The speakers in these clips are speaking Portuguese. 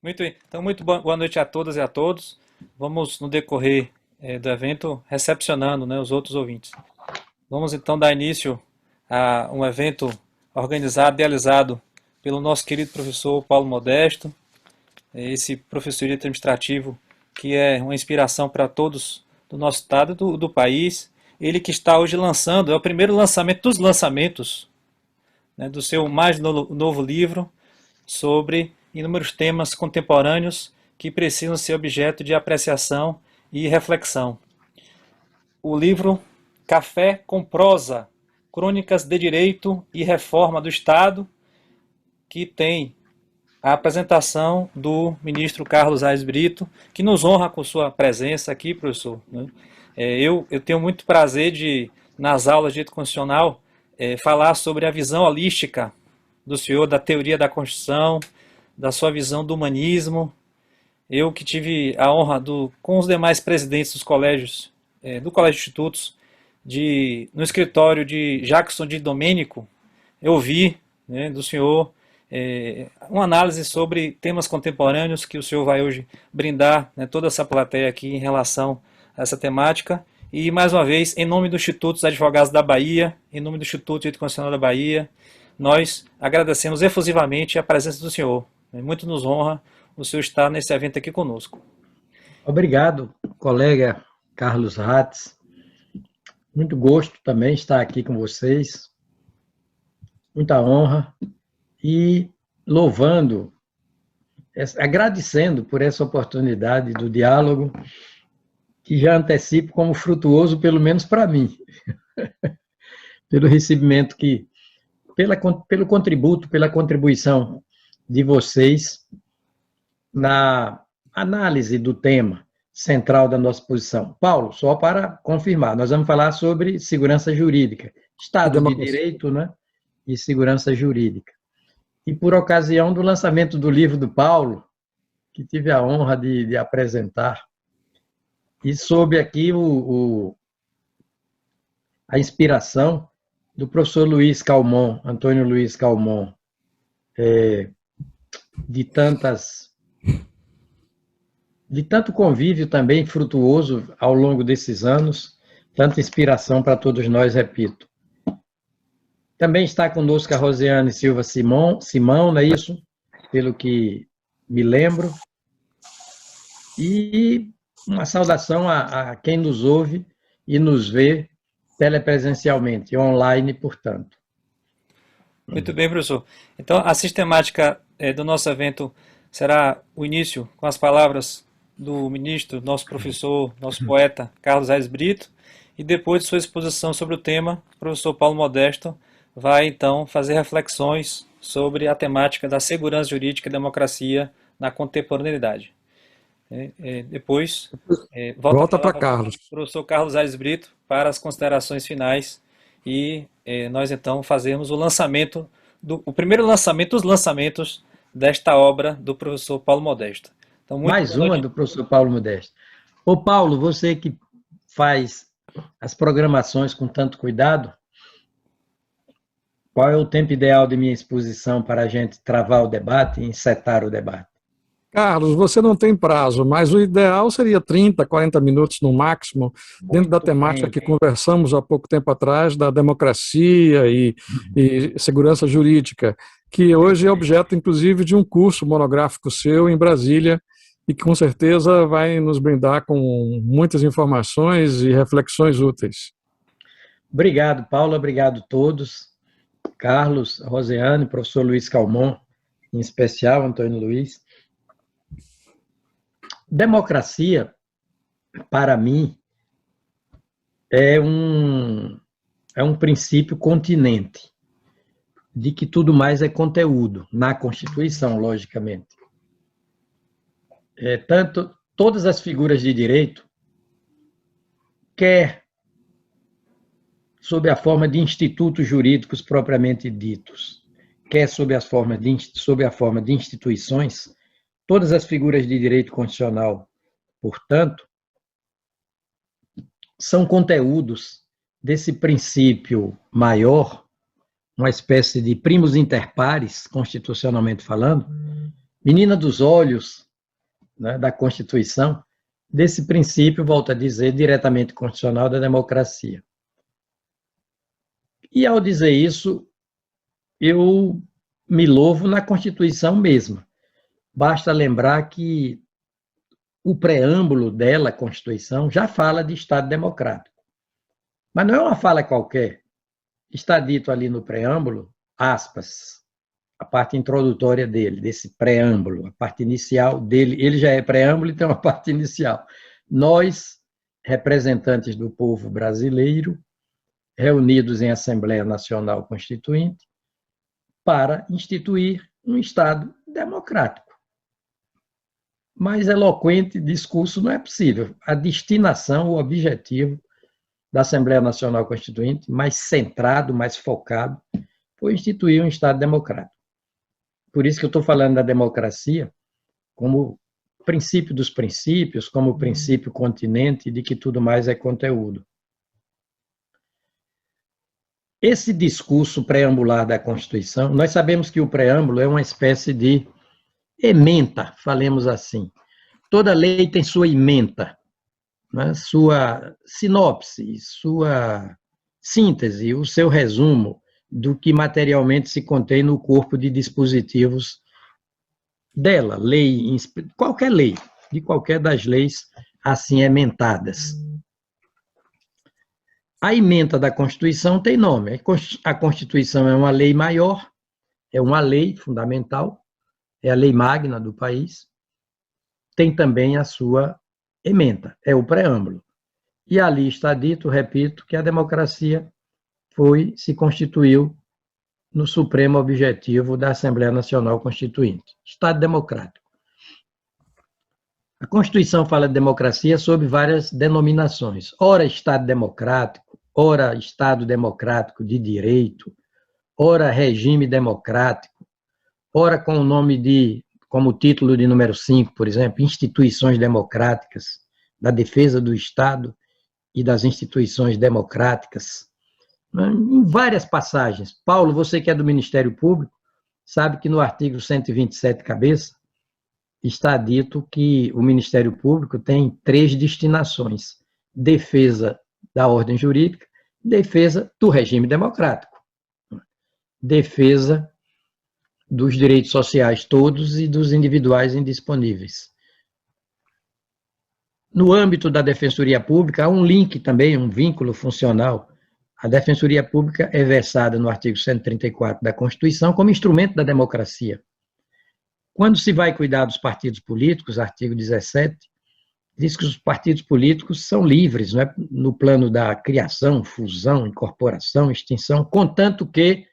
Muito bem. Então, muito boa noite a todas e a todos. Vamos, no decorrer do evento, recepcionando, né, os outros ouvintes. Vamos então dar início a um evento organizado, idealizado pelo nosso querido professor Paulo Modesto, esse professor de administrativo que é uma inspiração para todos do nosso estado e do país. Ele que está hoje lançando, é o primeiro lançamento dos lançamentos, né, do seu mais novo livro, sobre inúmeros temas contemporâneos que precisam ser objeto de apreciação e reflexão. O livro Café com Prosa, Crônicas de Direito e Reforma do Estado, que tem a apresentação do ministro Carlos Aires Brito, que nos honra com sua presença aqui, professor. Né? Eu tenho muito prazer de, nas aulas de direito constitucional, falar sobre a visão holística do senhor, da teoria da Constituição, da sua visão do humanismo. Eu que tive a honra, com os demais presidentes dos colégios, do Colégio de Institutos, no escritório de Jackson de Domênico, eu vi, né, do senhor uma análise sobre temas contemporâneos que o senhor vai hoje brindar, né, toda essa plateia aqui em relação a essa temática. E, mais uma vez, em nome do Instituto dos Advogados da Bahia, em nome do Instituto de Direito Constitucional da Bahia, nós agradecemos efusivamente a presença do senhor. Muito nos honra o senhor estar nesse evento aqui conosco. Obrigado, colega Carlos Ratz. Muito gosto também estar aqui com vocês. Muita honra. E louvando, agradecendo por essa oportunidade do diálogo, que já antecipo como frutuoso, pelo menos para mim, pelo recebimento pelo contributo, pela contribuição de vocês na análise do tema central da nossa posição. Paulo, só para confirmar, nós vamos falar sobre segurança jurídica, Estado de Direito, né, e segurança jurídica. E por ocasião do lançamento do livro do Paulo, que tive a honra de apresentar, e sob aqui a inspiração do professor Luiz Calmon, Antônio Luiz Calmon, de tanto convívio também frutuoso ao longo desses anos, tanta inspiração para todos nós, repito. Também está conosco a Rosiane Silva Simão, não é isso? Pelo que me lembro. E uma saudação a quem nos ouve e nos vê telepresencialmente, online, portanto. Muito bem, professor. Então, a sistemática do nosso evento será o início com as palavras do ministro, nosso professor, nosso poeta, Carlos Aires Brito, e depois de sua exposição sobre o tema, o professor Paulo Modesto vai, então, fazer reflexões sobre a temática da segurança jurídica e democracia na contemporaneidade. Depois, volta para Carlos. Professor Carlos Aires Brito para as considerações finais e nós, então, fazemos o primeiro lançamento dos lançamentos desta obra do professor Paulo Modesto. Então, mais uma do professor Paulo Modesto. Ô, Paulo, você que faz as programações com tanto cuidado, qual é o tempo ideal de minha exposição para a gente travar o debate e encetar o debate? Carlos, você não tem prazo, mas o ideal seria 30, 40 minutos no máximo, dentro da temática que conversamos há pouco tempo atrás, da democracia e segurança jurídica, que hoje é objeto, inclusive, de um curso monográfico seu em Brasília, e que com certeza vai nos brindar com muitas informações e reflexões úteis. Obrigado, Paulo, obrigado a todos. Carlos, Rosiane, professor Luiz Calmon, em especial, Antônio Luiz. Democracia, para mim, é um princípio continente, de que tudo mais é conteúdo, na Constituição, logicamente. Todas as figuras de direito, quer sob a forma de institutos jurídicos propriamente ditos, quer sob a forma de instituições, todas as figuras de direito constitucional, portanto, são conteúdos desse princípio maior, uma espécie de primus inter pares, constitucionalmente falando, menina dos olhos, né, da Constituição, desse princípio, volto a dizer, diretamente constitucional da democracia. E, ao dizer isso, eu me louvo na Constituição mesma. Basta lembrar que o preâmbulo dela, a Constituição, já fala de Estado democrático. Mas não é uma fala qualquer. Está dito ali no preâmbulo, aspas, a parte introdutória dele, desse preâmbulo, a parte inicial dele, ele já é preâmbulo e tem uma parte inicial. Nós, representantes do povo brasileiro, reunidos em Assembleia Nacional Constituinte, para instituir um Estado democrático. Mais eloquente discurso não é possível. A destinação, o objetivo da Assembleia Nacional Constituinte, mais centrado, mais focado, foi instituir um Estado democrático. Por isso que eu estou falando da democracia como princípio dos princípios, como princípio continente de que tudo mais é conteúdo. Esse discurso preambular da Constituição, nós sabemos que o preâmbulo é uma espécie de ementa, falemos assim. Toda lei tem sua ementa, né? Sua sinopse, sua síntese, o seu resumo do que materialmente se contém no corpo de dispositivos dela, lei, qualquer lei, de qualquer das leis assim ementadas. A ementa da Constituição tem nome. A Constituição é uma lei maior, é uma lei fundamental, é a lei magna do país. Tem também a sua ementa, é o preâmbulo. E ali está dito, repito, que a democracia se constituiu no supremo objetivo da Assembleia Nacional Constituinte, Estado democrático. A Constituição fala de democracia sob várias denominações. Ora Estado democrático, ora Estado democrático de direito, ora regime democrático, ora com o nome como título de número 5, por exemplo, instituições democráticas, da defesa do Estado e das instituições democráticas. Em várias passagens. Paulo, você que é do Ministério Público, sabe que no artigo 127, cabeça, está dito que o Ministério Público tem 3 destinações: defesa da ordem jurídica, defesa do regime democrático, defesa dos direitos sociais todos e dos individuais indisponíveis. No âmbito da Defensoria Pública, há um link também, um vínculo funcional. A Defensoria Pública é versada no artigo 134 da Constituição como instrumento da democracia. Quando se vai cuidar dos partidos políticos, artigo 17, diz que os partidos políticos são livres, não é? No plano da criação, fusão, incorporação, extinção, contanto que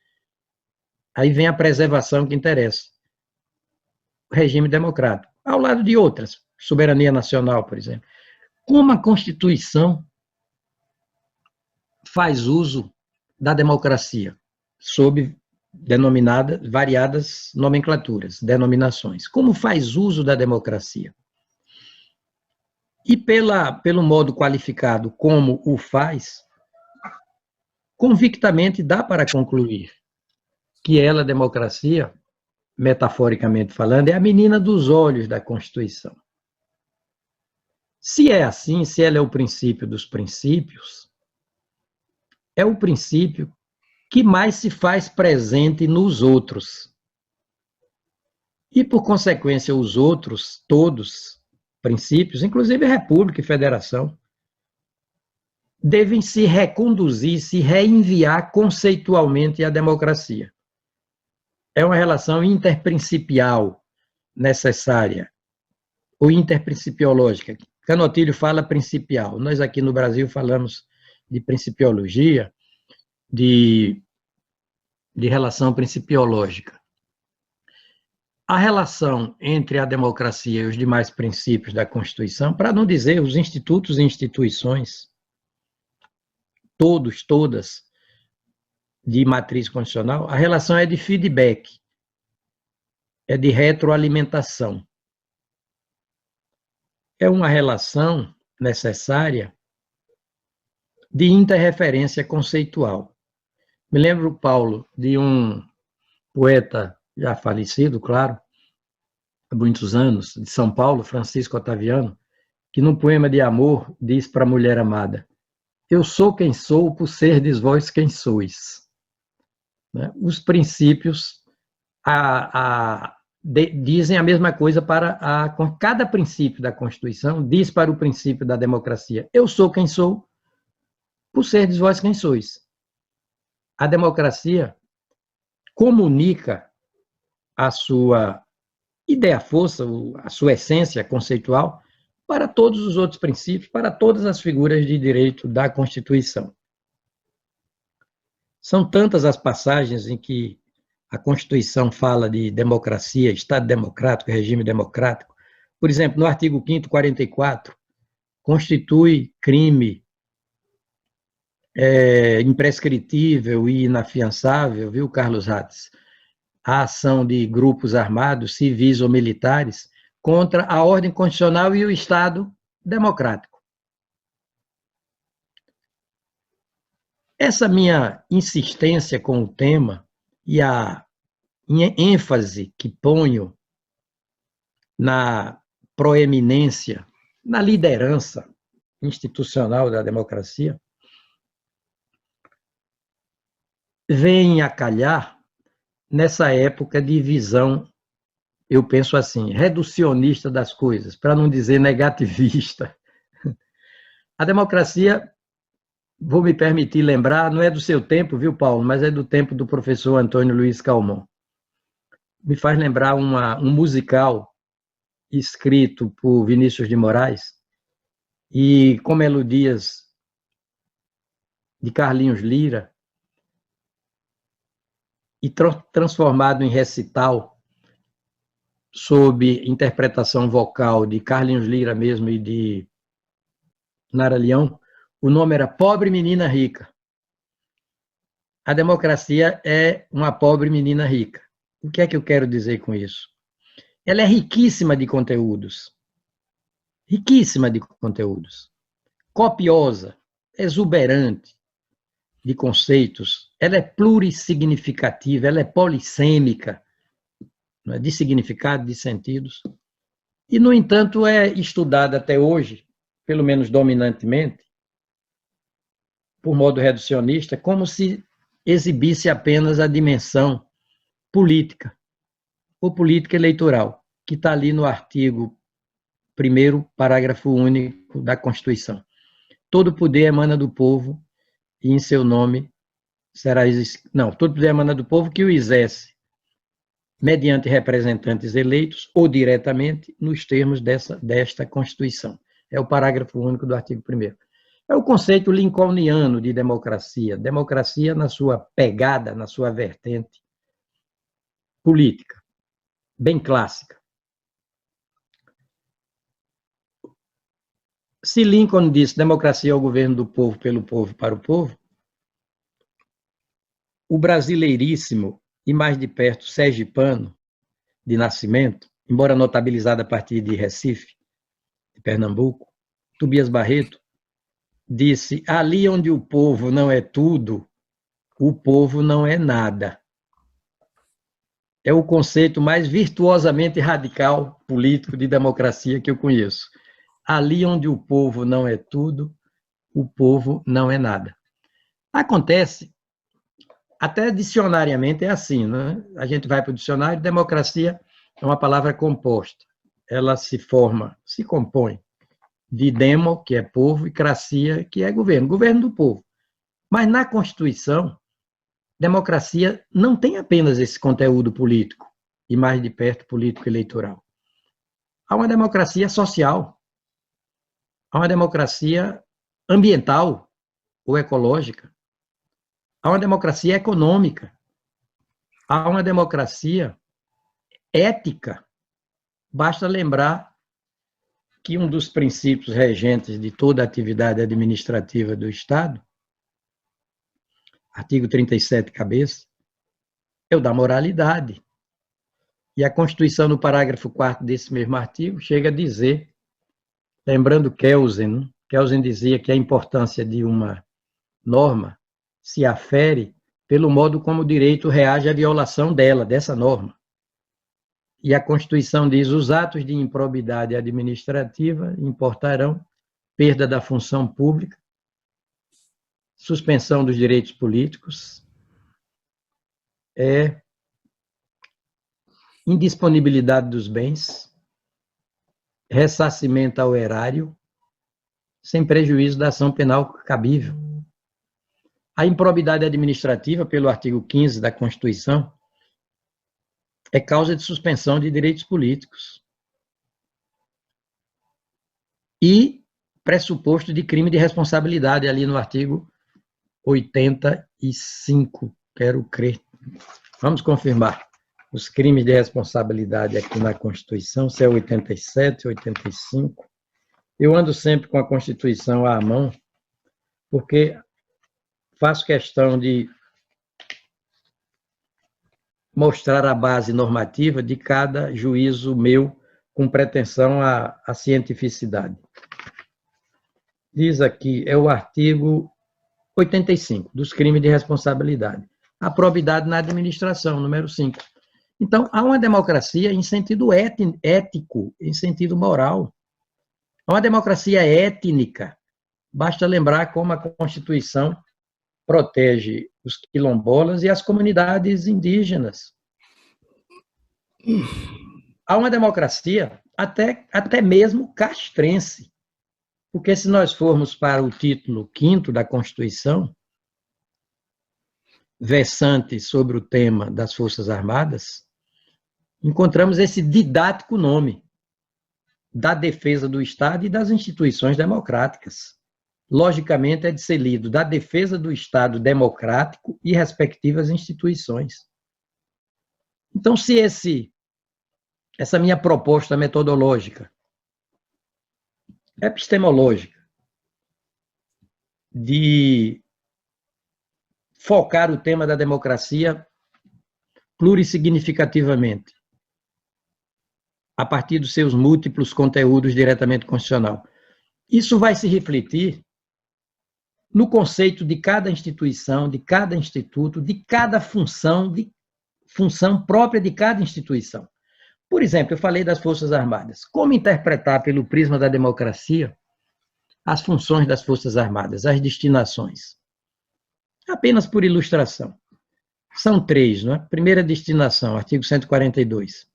aí vem a preservação que interessa. O regime democrático, ao lado de outras, soberania nacional, por exemplo. Como a Constituição faz uso da democracia, sob variadas nomenclaturas, denominações. Como faz uso da democracia? E pelo modo qualificado como o faz, convictamente dá para concluir que ela, a democracia, metaforicamente falando, é a menina dos olhos da Constituição. Se é assim, se ela é o princípio dos princípios, é o princípio que mais se faz presente nos outros. E, por consequência, os outros, todos, princípios, inclusive a República e Federação, devem se reconduzir, se reenviar conceitualmente à democracia. É uma relação interprincipial necessária, ou interprincipiológica. Canotilho fala principial. Nós aqui no Brasil falamos de principiologia, de relação principiológica. A relação entre a democracia e os demais princípios da Constituição, para não dizer os institutos e instituições, todas, de matriz constitucional, a relação é de feedback, é de retroalimentação. É uma relação necessária de interreferência conceitual. Me lembro, Paulo, de um poeta já falecido, claro, há muitos anos, de São Paulo, Francisco Otaviano, que num poema de amor diz para a mulher amada: eu sou quem sou por serdes vós quem sois. Né? Os princípios dizem a mesma coisa para cada princípio da Constituição, diz para o princípio da democracia: eu sou quem sou por serdes vós quem sois. A democracia comunica a sua ideia-força, a sua essência conceitual, para todos os outros princípios, para todas as figuras de direito da Constituição. São tantas as passagens em que a Constituição fala de democracia, Estado democrático, regime democrático. Por exemplo, no artigo 5º, 44, constitui crime imprescritível e inafiançável, viu, Carlos Hatz, a ação de grupos armados, civis ou militares, contra a ordem constitucional e o Estado democrático. Essa minha insistência com o tema e a minha ênfase que ponho na proeminência, na liderança institucional da democracia, vem a calhar nessa época de visão, eu penso assim, reducionista das coisas, para não dizer negativista. A democracia, vou me permitir lembrar, não é do seu tempo, viu, Paulo, mas é do tempo do professor Antônio Luiz Calmon. Me faz lembrar um musical escrito por Vinícius de Moraes e com melodias de Carlinhos Lira e transformado em recital sob interpretação vocal de Carlinhos Lira mesmo e de Nara Leão. O nome era Pobre Menina Rica. A democracia é uma pobre menina rica. O que é que eu quero dizer com isso? Ela é riquíssima de conteúdos. Riquíssima de conteúdos. Copiosa, exuberante de conceitos. Ela é plurissignificativa, ela é polissêmica, de significado, de sentidos. E, no entanto, é estudada até hoje, pelo menos dominantemente, por modo reducionista, como se exibisse apenas a dimensão política, ou política eleitoral, que está ali no artigo 1º, parágrafo único da Constituição. Todo poder emana do povo e em seu nome será... Não, todo poder emana do povo que o exerce mediante representantes eleitos ou diretamente nos termos desta Constituição. É o parágrafo único do artigo 1º. É o conceito lincolniano de democracia. Democracia na sua pegada, na sua vertente política, bem clássica. Se Lincoln disse democracia é o governo do povo, pelo povo, para o povo, o brasileiríssimo e mais de perto sergipano de nascimento, embora notabilizado a partir de Recife, de Pernambuco, Tobias Barreto, disse: ali onde o povo não é tudo, o povo não é nada. É o conceito mais virtuosamente radical político de democracia que eu conheço. Ali onde o povo não é tudo, o povo não é nada. Acontece, até dicionariamente é assim, né? A gente vai para o dicionário, democracia é uma palavra composta. Ela se compõe de demo, que é povo, e cracia, que é governo, governo do povo. Mas na Constituição, democracia não tem apenas esse conteúdo político, e mais de perto político-eleitoral. Há uma democracia social, há uma democracia ambiental ou ecológica, há uma democracia econômica, há uma democracia ética. Basta lembrar que um dos princípios regentes de toda a atividade administrativa do Estado, artigo 37, cabeça, é o da moralidade. E a Constituição, no parágrafo 4º desse mesmo artigo, chega a dizer, lembrando Kelsen dizia que a importância de uma norma se afere pelo modo como o direito reage à violação dessa norma. E a Constituição diz: os atos de improbidade administrativa importarão perda da função pública, suspensão dos direitos políticos, indisponibilidade dos bens, ressarcimento ao erário, sem prejuízo da ação penal cabível. A improbidade administrativa, pelo artigo 15 da Constituição, é causa de suspensão de direitos políticos e pressuposto de crime de responsabilidade, ali no artigo 85, quero crer. Vamos confirmar os crimes de responsabilidade aqui na Constituição, se é 87, 85. Eu ando sempre com a Constituição à mão, porque faço questão de mostrar a base normativa de cada juízo meu com pretensão à cientificidade. Diz aqui, é o artigo 85, dos crimes de responsabilidade. A probidade na administração, número 5. Então, há uma democracia em sentido ético, em sentido moral. Há uma democracia étnica. Basta lembrar como a Constituição protege os quilombolas e as comunidades indígenas. Há uma democracia até mesmo castrense. Porque se nós formos para o título 5º da Constituição, versante sobre o tema das Forças Armadas, encontramos esse didático nome da defesa do Estado e das instituições democráticas. Logicamente, é de ser lido da defesa do Estado democrático e respectivas instituições. Então, se essa minha proposta metodológica, epistemológica, de focar o tema da democracia plurissignificativamente, a partir dos seus múltiplos conteúdos diretamente constitucional. Isso vai se refletir no conceito de cada instituição, de cada instituto, de cada função própria de cada instituição. Por exemplo, eu falei das Forças Armadas. Como interpretar, pelo prisma da democracia, as funções das Forças Armadas, as destinações? Apenas por ilustração. São 3, não é? Primeira destinação, artigo 142.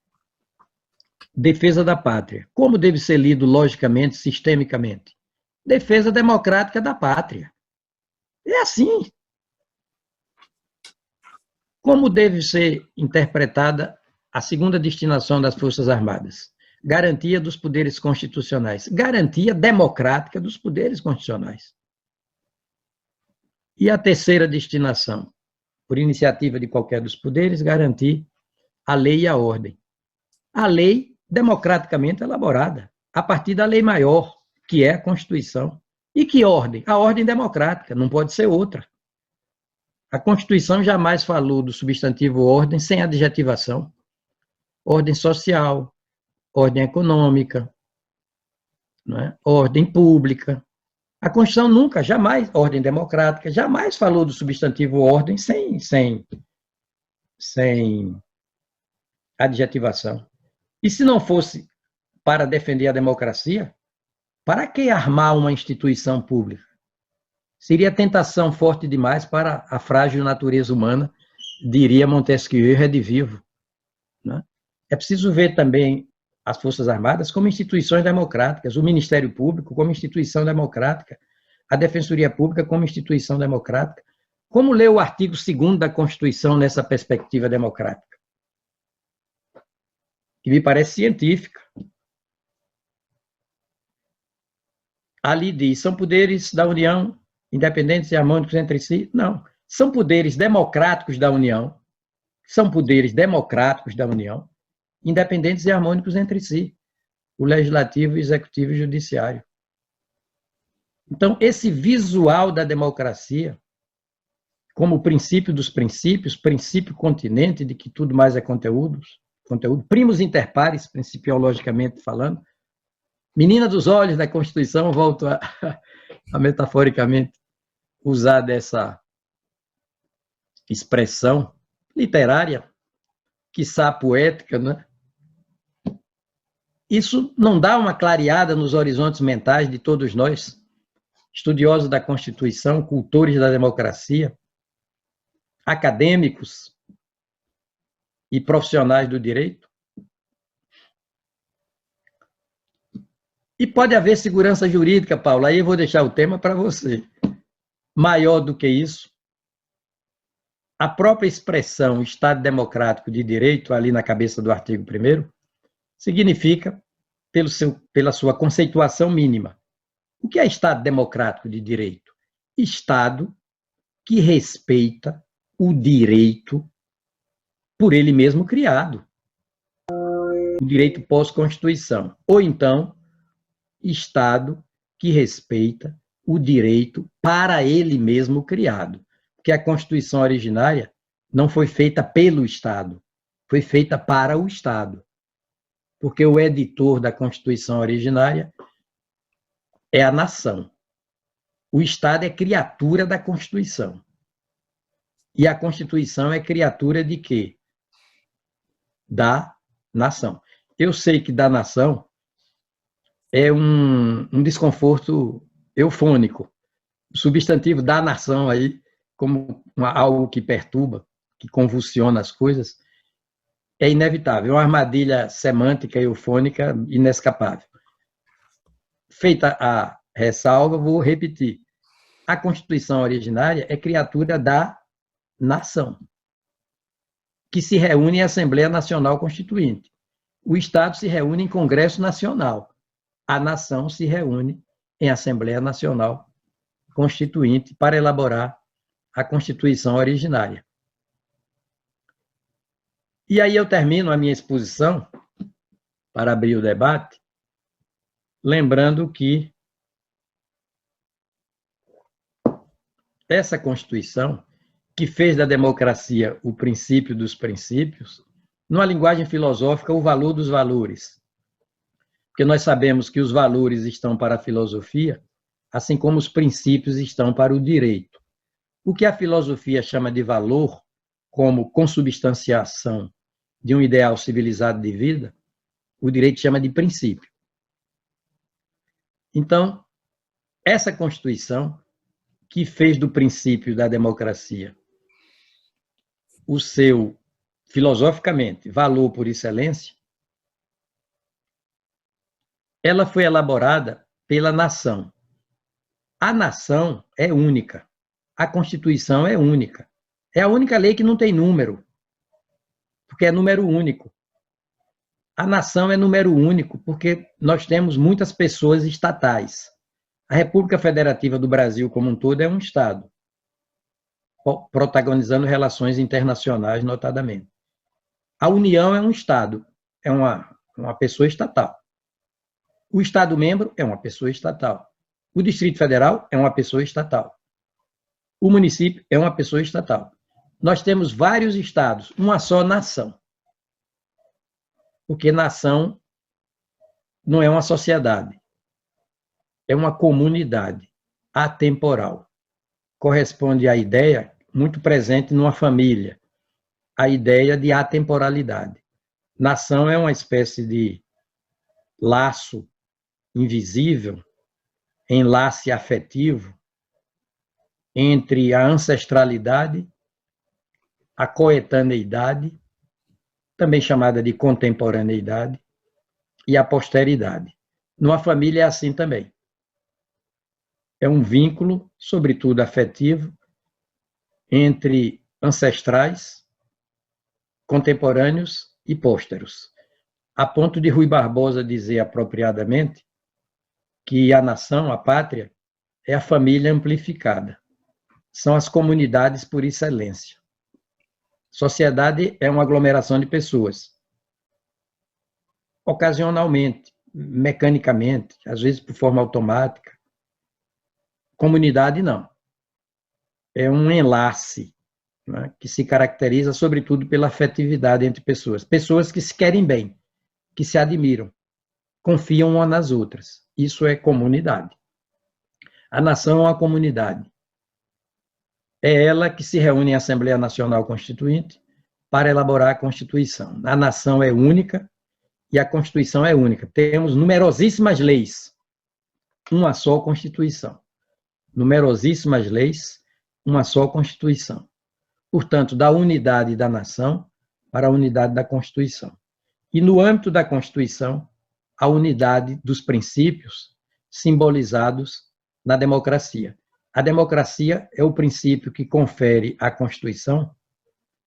Defesa da pátria. Como deve ser lido logicamente, sistemicamente? Defesa democrática da pátria. É assim. Como deve ser interpretada a segunda destinação das Forças Armadas? Garantia dos poderes constitucionais. Garantia democrática dos poderes constitucionais. E a terceira destinação? Por iniciativa de qualquer dos poderes, garantir a lei e a ordem. A lei democraticamente elaborada, a partir da lei maior, que é a Constituição. E que ordem? A ordem democrática, não pode ser outra. A Constituição jamais falou do substantivo ordem sem adjetivação. Ordem social, ordem econômica, não é? Ordem pública. A Constituição nunca, jamais, ordem democrática, jamais falou do substantivo ordem sem adjetivação. E se não fosse para defender a democracia, para que armar uma instituição pública? Seria tentação forte demais para a frágil natureza humana, diria Montesquieu, redivivo. Né? É preciso ver também as Forças Armadas como instituições democráticas, o Ministério Público como instituição democrática, a Defensoria Pública como instituição democrática. Como ler o artigo 2º da Constituição nessa perspectiva democrática? Que me parece científica. Ali diz, são poderes da União, independentes e harmônicos entre si? Não. São poderes democráticos da União, independentes e harmônicos entre si, o Legislativo, o Executivo e o Judiciário. Então, esse visual da democracia, como princípio dos princípios, princípio continente de que tudo mais é conteúdo, primus inter pares, principiologicamente falando, menina dos olhos da Constituição, volto a metaforicamente usar dessa expressão literária, quiçá poética, né? Isso não dá uma clareada nos horizontes mentais de todos nós, estudiosos da Constituição, cultores da democracia, acadêmicos e profissionais do direito? E pode haver segurança jurídica, Paulo, aí eu vou deixar o tema para você. Maior do que isso, a própria expressão Estado Democrático de Direito, ali na cabeça do artigo 1º, significa, pela sua conceituação mínima, o que é Estado Democrático de Direito? Estado que respeita o direito por ele mesmo criado, o direito pós-Constituição, ou então, Estado que respeita o direito para ele mesmo criado, porque a Constituição originária não foi feita pelo Estado, foi feita para o Estado, porque o editor da Constituição originária é a nação. O Estado é criatura da Constituição. E a Constituição é criatura de quê? Da nação. Eu sei que da nação é um desconforto eufônico. O substantivo da nação aí, como algo que perturba, que convulsiona as coisas, é inevitável. É uma armadilha semântica eufônica inescapável. Feita a ressalva, vou repetir. A Constituição originária é criatura da nação, que se reúne em Assembleia Nacional Constituinte. O Estado se reúne em Congresso Nacional. A nação se reúne em Assembleia Nacional Constituinte para elaborar a Constituição originária. E aí eu termino a minha exposição, para abrir o debate, lembrando que essa Constituição, que fez da democracia o princípio dos princípios, numa linguagem filosófica, o valor dos valores. Porque nós sabemos que os valores estão para a filosofia, assim como os princípios estão para o direito. O que a filosofia chama de valor, como consubstanciação de um ideal civilizado de vida, o direito chama de princípio. Então, essa Constituição, que fez do princípio da democracia o seu, filosoficamente, valor por excelência, ela foi elaborada pela nação. A nação é única. A Constituição é única. É a única lei que não tem número, porque é número único. A nação é número único, porque nós temos muitas pessoas estatais. A República Federativa do Brasil como um todo é um Estado, protagonizando relações internacionais, notadamente. A União é um Estado, é uma pessoa estatal. O Estado-membro é uma pessoa estatal. O Distrito Federal é uma pessoa estatal. O município é uma pessoa estatal. Nós temos vários estados, uma só nação. Porque nação não é uma sociedade, é uma comunidade atemporal. Corresponde à ideia muito presente numa família, a ideia de atemporalidade. Nação é uma espécie de laço invisível, enlace afetivo entre a ancestralidade, a coetaneidade, também chamada de contemporaneidade, e a posteridade. Numa família é assim também. É um vínculo, sobretudo afetivo, entre ancestrais, contemporâneos e pósteros. A ponto de Rui Barbosa dizer apropriadamente que a nação, a pátria, é a família amplificada. São as comunidades por excelência. Sociedade é uma aglomeração de pessoas. Ocasionalmente, mecanicamente, às vezes por forma automática. Comunidade, não. É um enlace, né, que se caracteriza, sobretudo, pela afetividade entre pessoas. Pessoas que se querem bem, que se admiram, confiam umas nas outras. Isso é comunidade. A nação é uma comunidade. É ela que se reúne em Assembleia Nacional Constituinte para elaborar a Constituição. A nação é única e a Constituição é única. Temos numerosíssimas leis, uma só Constituição. Numerosíssimas leis, uma só Constituição. Portanto, da unidade da nação para a unidade da Constituição. E no âmbito da Constituição, a unidade dos princípios simbolizados na democracia. A democracia é o princípio que confere à Constituição,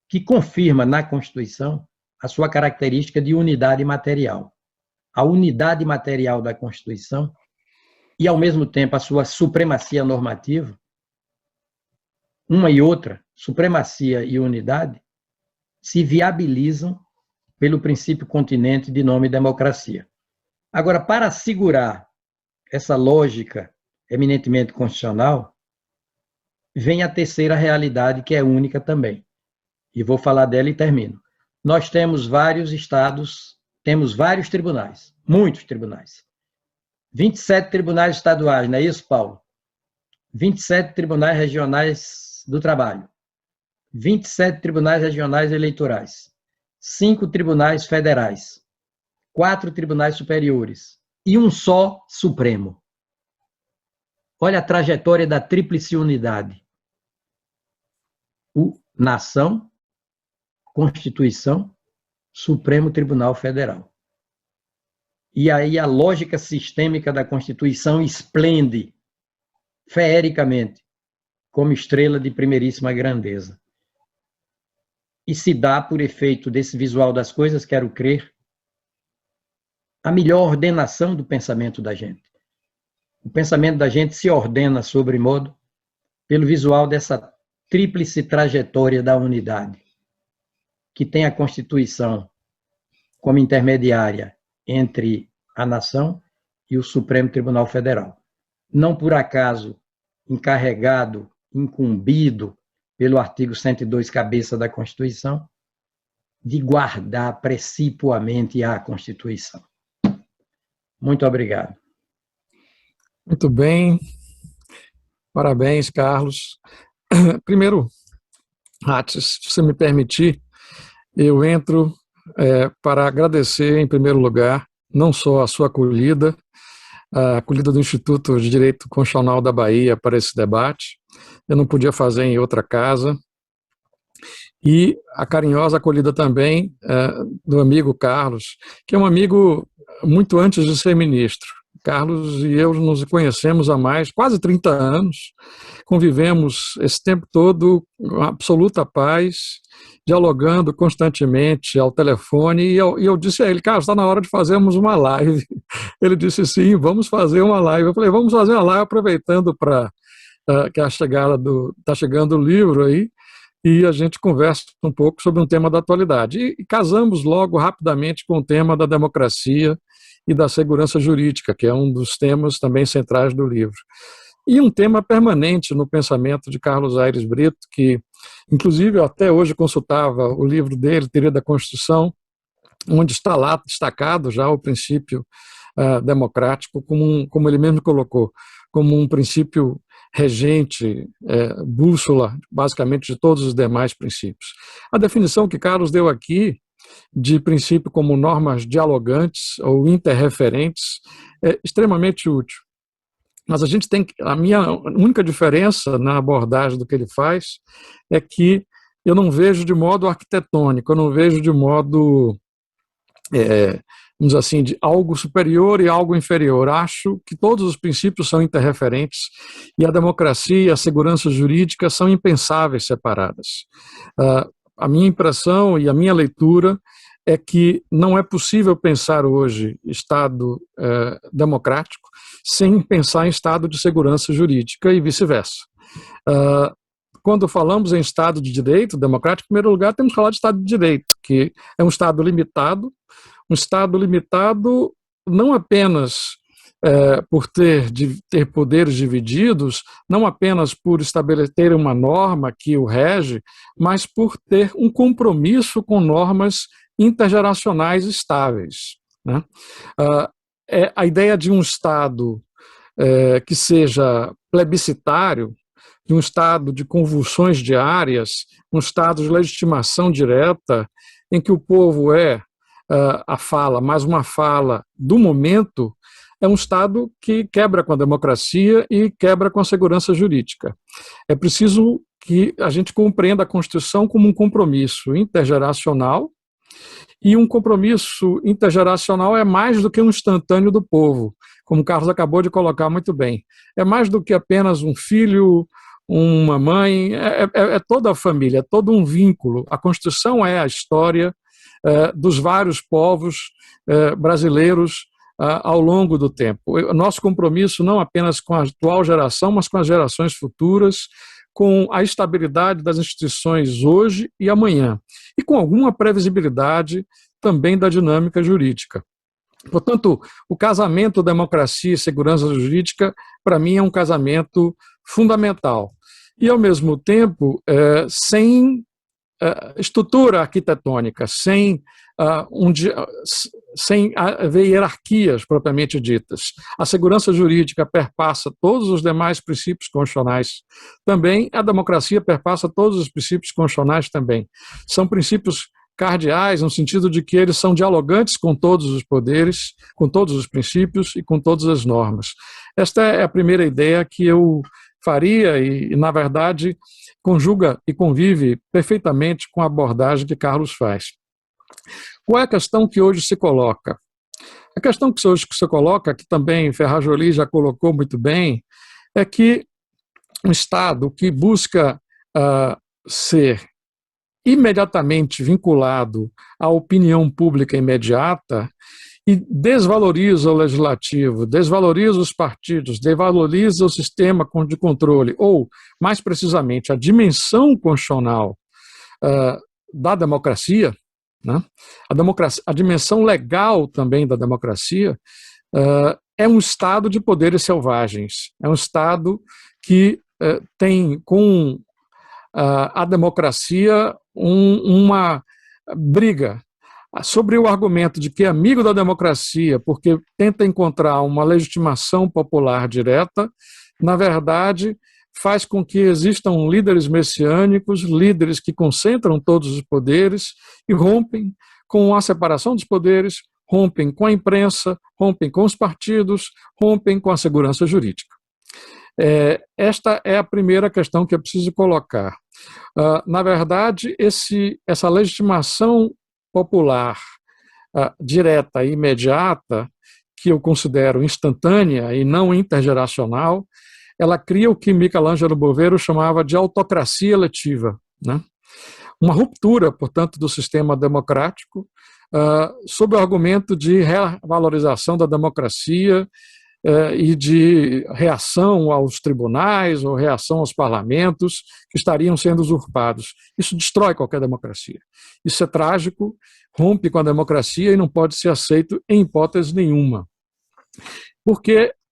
que confirma na Constituição a sua característica de unidade material. A unidade material da Constituição e, ao mesmo tempo, a sua supremacia normativa, uma e outra, supremacia e unidade, se viabilizam pelo princípio continente de nome democracia. Agora, para assegurar essa lógica eminentemente constitucional, vem a terceira realidade, que é única também. E vou falar dela e termino. Nós temos vários estados, temos vários tribunais, muitos tribunais. 27 tribunais estaduais, não é isso, Paulo? 27 tribunais regionais do trabalho. 27 tribunais regionais eleitorais. 5 tribunais federais. 4 tribunais superiores. E um só Supremo. Olha a trajetória da tríplice unidade. Nação, Constituição, Supremo Tribunal Federal. E aí a lógica sistêmica da Constituição esplende feericamente como estrela de primeiríssima grandeza. E se dá, por efeito desse visual das coisas, quero crer, a melhor ordenação do pensamento da gente. O pensamento da gente se ordena, sobremodo, pelo visual dessa tríplice trajetória da unidade, que tem a Constituição como intermediária entre a nação e o Supremo Tribunal Federal. Não por acaso encarregado, incumbido pelo artigo 102, cabeça da Constituição, de guardar precipuamente a Constituição. Muito obrigado. Muito bem. Parabéns, Carlos. Primeiro, Rates, se você me permitir, eu entro para agradecer, em primeiro lugar, não só a sua acolhida, a acolhida do Instituto de Direito Constitucional da Bahia para esse debate. Eu não podia fazer em outra casa. E a carinhosa acolhida também do amigo Carlos, que é um amigo muito antes de ser ministro. Carlos e eu nos conhecemos há quase 30 anos, convivemos esse tempo todo com absoluta paz, dialogando constantemente ao telefone, e eu disse a ele: Carlos, está na hora de fazermos uma live. Ele disse: sim, vamos fazer uma live. Eu falei: vamos fazer uma live aproveitando para que está chegando o livro aí, e a gente conversa um pouco sobre um tema da atualidade. E casamos logo rapidamente com o tema da democracia e da segurança jurídica, que é um dos temas também centrais do livro. E um tema permanente no pensamento de Carlos Aires Brito, que, inclusive, eu até hoje consultava o livro dele, Teoria da Constituição, onde está lá destacado já o princípio democrático, como ele mesmo colocou, como um princípio regente, bússola, basicamente, de todos os demais princípios. A definição que Carlos deu aqui de princípio como normas dialogantes ou interreferentes é extremamente útil. Mas a minha única diferença na abordagem do que ele faz é que eu não vejo de modo arquitetônico, eu não vejo de modo, vamos dizer assim, de algo superior e algo inferior. Acho que todos os princípios são interreferentes e a democracia e a segurança jurídica são impensáveis separadas. A minha impressão e a minha leitura é que não é possível pensar hoje Estado democrático sem pensar em Estado de segurança jurídica e vice-versa. Quando falamos em Estado de Direito democrático, em primeiro lugar, temos que falar de Estado de Direito, que é um Estado limitado não apenas por ter poderes divididos, não apenas por estabelecer uma norma que o rege, mas por ter um compromisso com normas intergeracionais estáveis, né? A ideia de um Estado que seja plebiscitário, de um Estado de convulsões diárias, um Estado de legitimação direta, em que o povo é a fala, mas uma fala do momento, é um Estado que quebra com a democracia e quebra com a segurança jurídica. É preciso que a gente compreenda a Constituição como um compromisso intergeracional, e um compromisso intergeracional é mais do que um instantâneo do povo, como o Carlos acabou de colocar muito bem. É mais do que apenas um filho, uma mãe, é toda a família, é todo um vínculo. A Constituição é a história dos vários povos brasileiros ao longo do tempo. O nosso compromisso não apenas com a atual geração, mas com as gerações futuras, com a estabilidade das instituições hoje e amanhã, e com alguma previsibilidade também da dinâmica jurídica. Portanto, o casamento democracia e segurança jurídica, para mim, é um casamento fundamental. E, ao mesmo tempo, sem estrutura arquitetônica, sem haver hierarquias propriamente ditas. A segurança jurídica perpassa todos os demais princípios constitucionais também, a democracia perpassa todos os princípios constitucionais também. São princípios cardeais, no sentido de que eles são dialogantes com todos os poderes, com todos os princípios e com todas as normas. Esta é a primeira ideia que eu faria e, na verdade, conjuga e convive perfeitamente com a abordagem que Carlos faz. Qual é a questão que hoje se coloca? A questão que hoje se coloca, que também Ferraz Joly já colocou muito bem, é que um Estado que busca ser imediatamente vinculado à opinião pública imediata e desvaloriza o legislativo, desvaloriza os partidos, desvaloriza o sistema de controle, ou, mais precisamente, a dimensão constitucional da democracia, né? A dimensão legal também da democracia, é um Estado de poderes selvagens, é um Estado que tem com a democracia uma briga sobre o argumento de que é amigo da democracia porque tenta encontrar uma legitimação popular direta, na verdade, faz com que existam líderes messiânicos, líderes que concentram todos os poderes e rompem com a separação dos poderes, rompem com a imprensa, rompem com os partidos, rompem com a segurança jurídica. Esta é a primeira questão que eu preciso colocar. Na verdade, essa legitimação popular direta e imediata, que eu considero instantânea e não intergeracional, ela cria o que Michelangelo Bovero chamava de autocracia eletiva, né? Uma ruptura, portanto, do sistema democrático, sob o argumento de revalorização da democracia e de reação aos tribunais ou reação aos parlamentos que estariam sendo usurpados. Isso destrói qualquer democracia. Isso é trágico, rompe com a democracia e não pode ser aceito em hipótese nenhuma.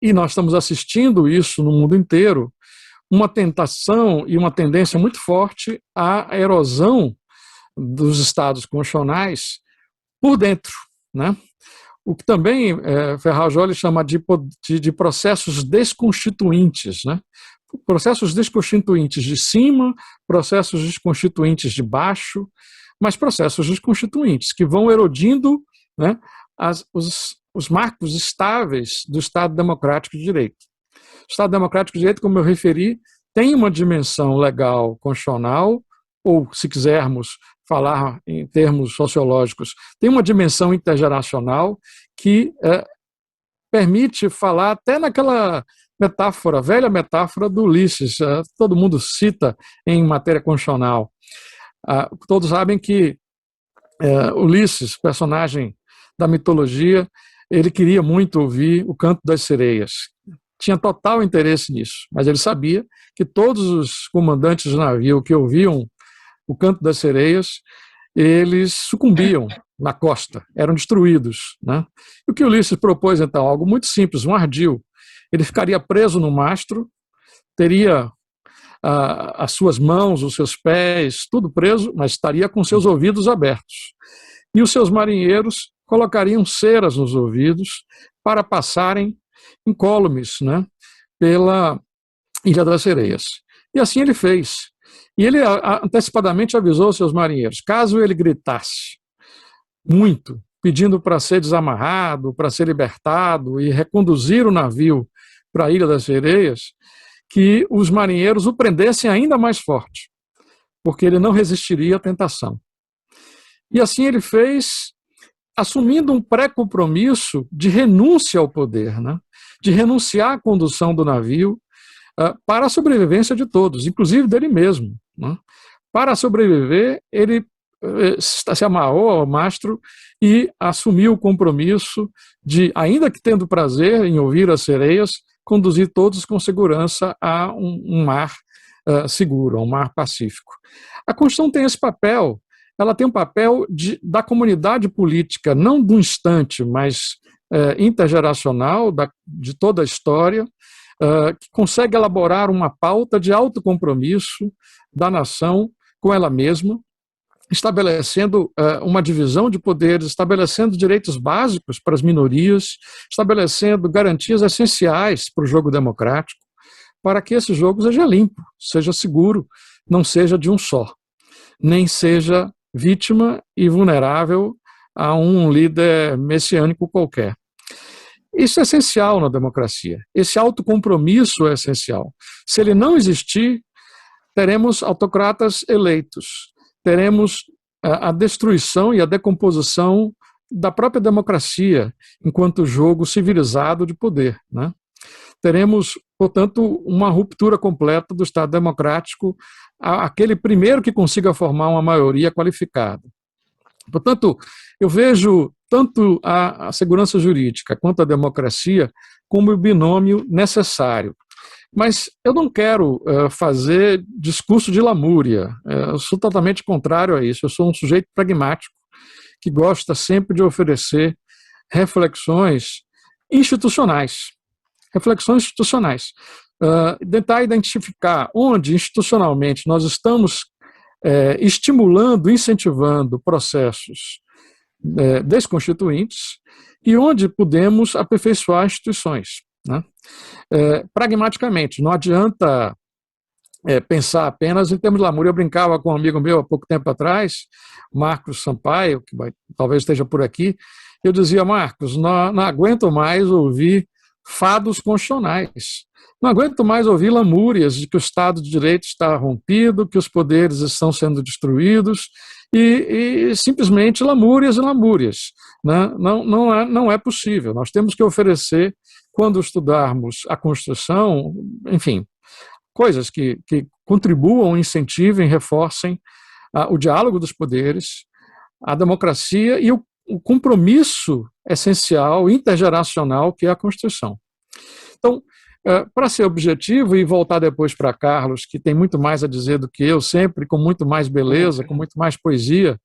E nós estamos assistindo isso no mundo inteiro, uma tentação e uma tendência muito forte à erosão dos estados constitucionais por dentro, né? O que também Ferraz Joly chama de processos desconstituintes, né? Processos desconstituintes de cima, processos desconstituintes de baixo, mas processos desconstituintes que vão erodindo, né, os marcos estáveis do Estado Democrático de Direito. O Estado Democrático de Direito, como eu referi, tem uma dimensão legal constitucional, ou, se quisermos falar em termos sociológicos, tem uma dimensão intergeracional que permite falar até naquela metáfora, velha metáfora do Ulisses, todo mundo cita em matéria constitucional. Todos sabem que Ulisses, personagem da mitologia, ele queria muito ouvir o canto das sereias. Tinha total interesse nisso, mas ele sabia que todos os comandantes de navio que ouviam o canto das sereias, eles sucumbiam na costa, eram destruídos, né? E o que Ulisses propôs, então, algo muito simples, um ardil. Ele ficaria preso no mastro, teria as suas mãos, os seus pés, tudo preso, mas estaria com seus ouvidos abertos. E os seus marinheiros colocariam ceras nos ouvidos para passarem incólumes, né, pela Ilha das Sereias. E assim ele fez. E ele antecipadamente avisou os seus marinheiros, caso ele gritasse muito pedindo para ser desamarrado, para ser libertado e reconduzir o navio para a Ilha das Sereias, que os marinheiros o prendessem ainda mais forte, porque ele não resistiria à tentação. E assim ele fez, assumindo um pré-compromisso de renúncia ao poder, né? De renunciar à condução do navio para a sobrevivência de todos, inclusive dele mesmo, né? Para sobreviver, ele se amarrou ao mastro e assumiu o compromisso de, ainda que tendo prazer em ouvir as sereias, conduzir todos com segurança a um mar seguro, a um mar pacífico. A Constituição tem esse papel, ela tem um papel da comunidade política, não do instante, mas intergeracional, de toda a história, que consegue elaborar uma pauta de autocompromisso da nação com ela mesma, estabelecendo uma divisão de poderes, estabelecendo direitos básicos para as minorias, estabelecendo garantias essenciais para o jogo democrático, para que esse jogo seja limpo, seja seguro, não seja de um só, nem seja vítima e vulnerável a um líder messiânico qualquer. Isso é essencial na democracia. Esse autocompromisso é essencial. Se ele não existir, teremos autocratas eleitos, teremos a destruição e a decomposição da própria democracia enquanto jogo civilizado de poder, né? Teremos, portanto, uma ruptura completa do Estado democrático, aquele primeiro que consiga formar uma maioria qualificada. Portanto, eu vejo tanto a segurança jurídica quanto a democracia como o binômio necessário. Mas eu não quero fazer discurso de lamúria, eu sou totalmente contrário a isso, eu sou um sujeito pragmático que gosta sempre de oferecer reflexões institucionais, tentar identificar onde institucionalmente nós estamos estimulando, incentivando processos desconstituintes e onde podemos aperfeiçoar instituições, né? Pragmaticamente, não adianta pensar apenas em termos de lamúria. Eu brincava com um amigo meu há pouco tempo atrás, Marcos Sampaio, que talvez esteja por aqui, eu dizia: Marcos, não aguento mais ouvir fados constitucionais, não aguento mais ouvir lamúrias de que o Estado de Direito está rompido, que os poderes estão sendo destruídos, e simplesmente lamúrias e lamúrias, né? Não é possível. Nós temos que oferecer, quando estudarmos a Constituição, enfim, coisas que contribuam, incentivem, reforcem o diálogo dos poderes, a democracia e o compromisso essencial, intergeracional, que é a Constituição. Então, para ser objetivo e voltar depois para Carlos, que tem muito mais a dizer do que eu, sempre com muito mais beleza, com muito mais poesia,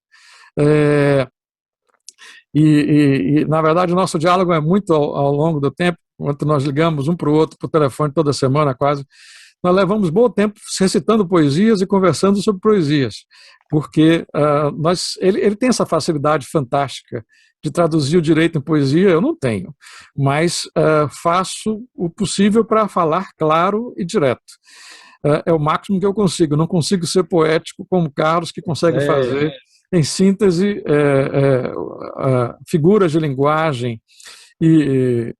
na verdade, o nosso diálogo é muito ao longo do tempo, enquanto nós ligamos um para o outro por telefone toda semana quase, nós levamos bom tempo recitando poesias e conversando sobre poesias, porque ele tem essa facilidade fantástica de traduzir o direito em poesia. Eu não tenho, mas faço o possível para falar claro e direto. É o máximo que eu consigo. Não consigo ser poético como Carlos, que consegue fazer, em síntese, figuras de linguagem e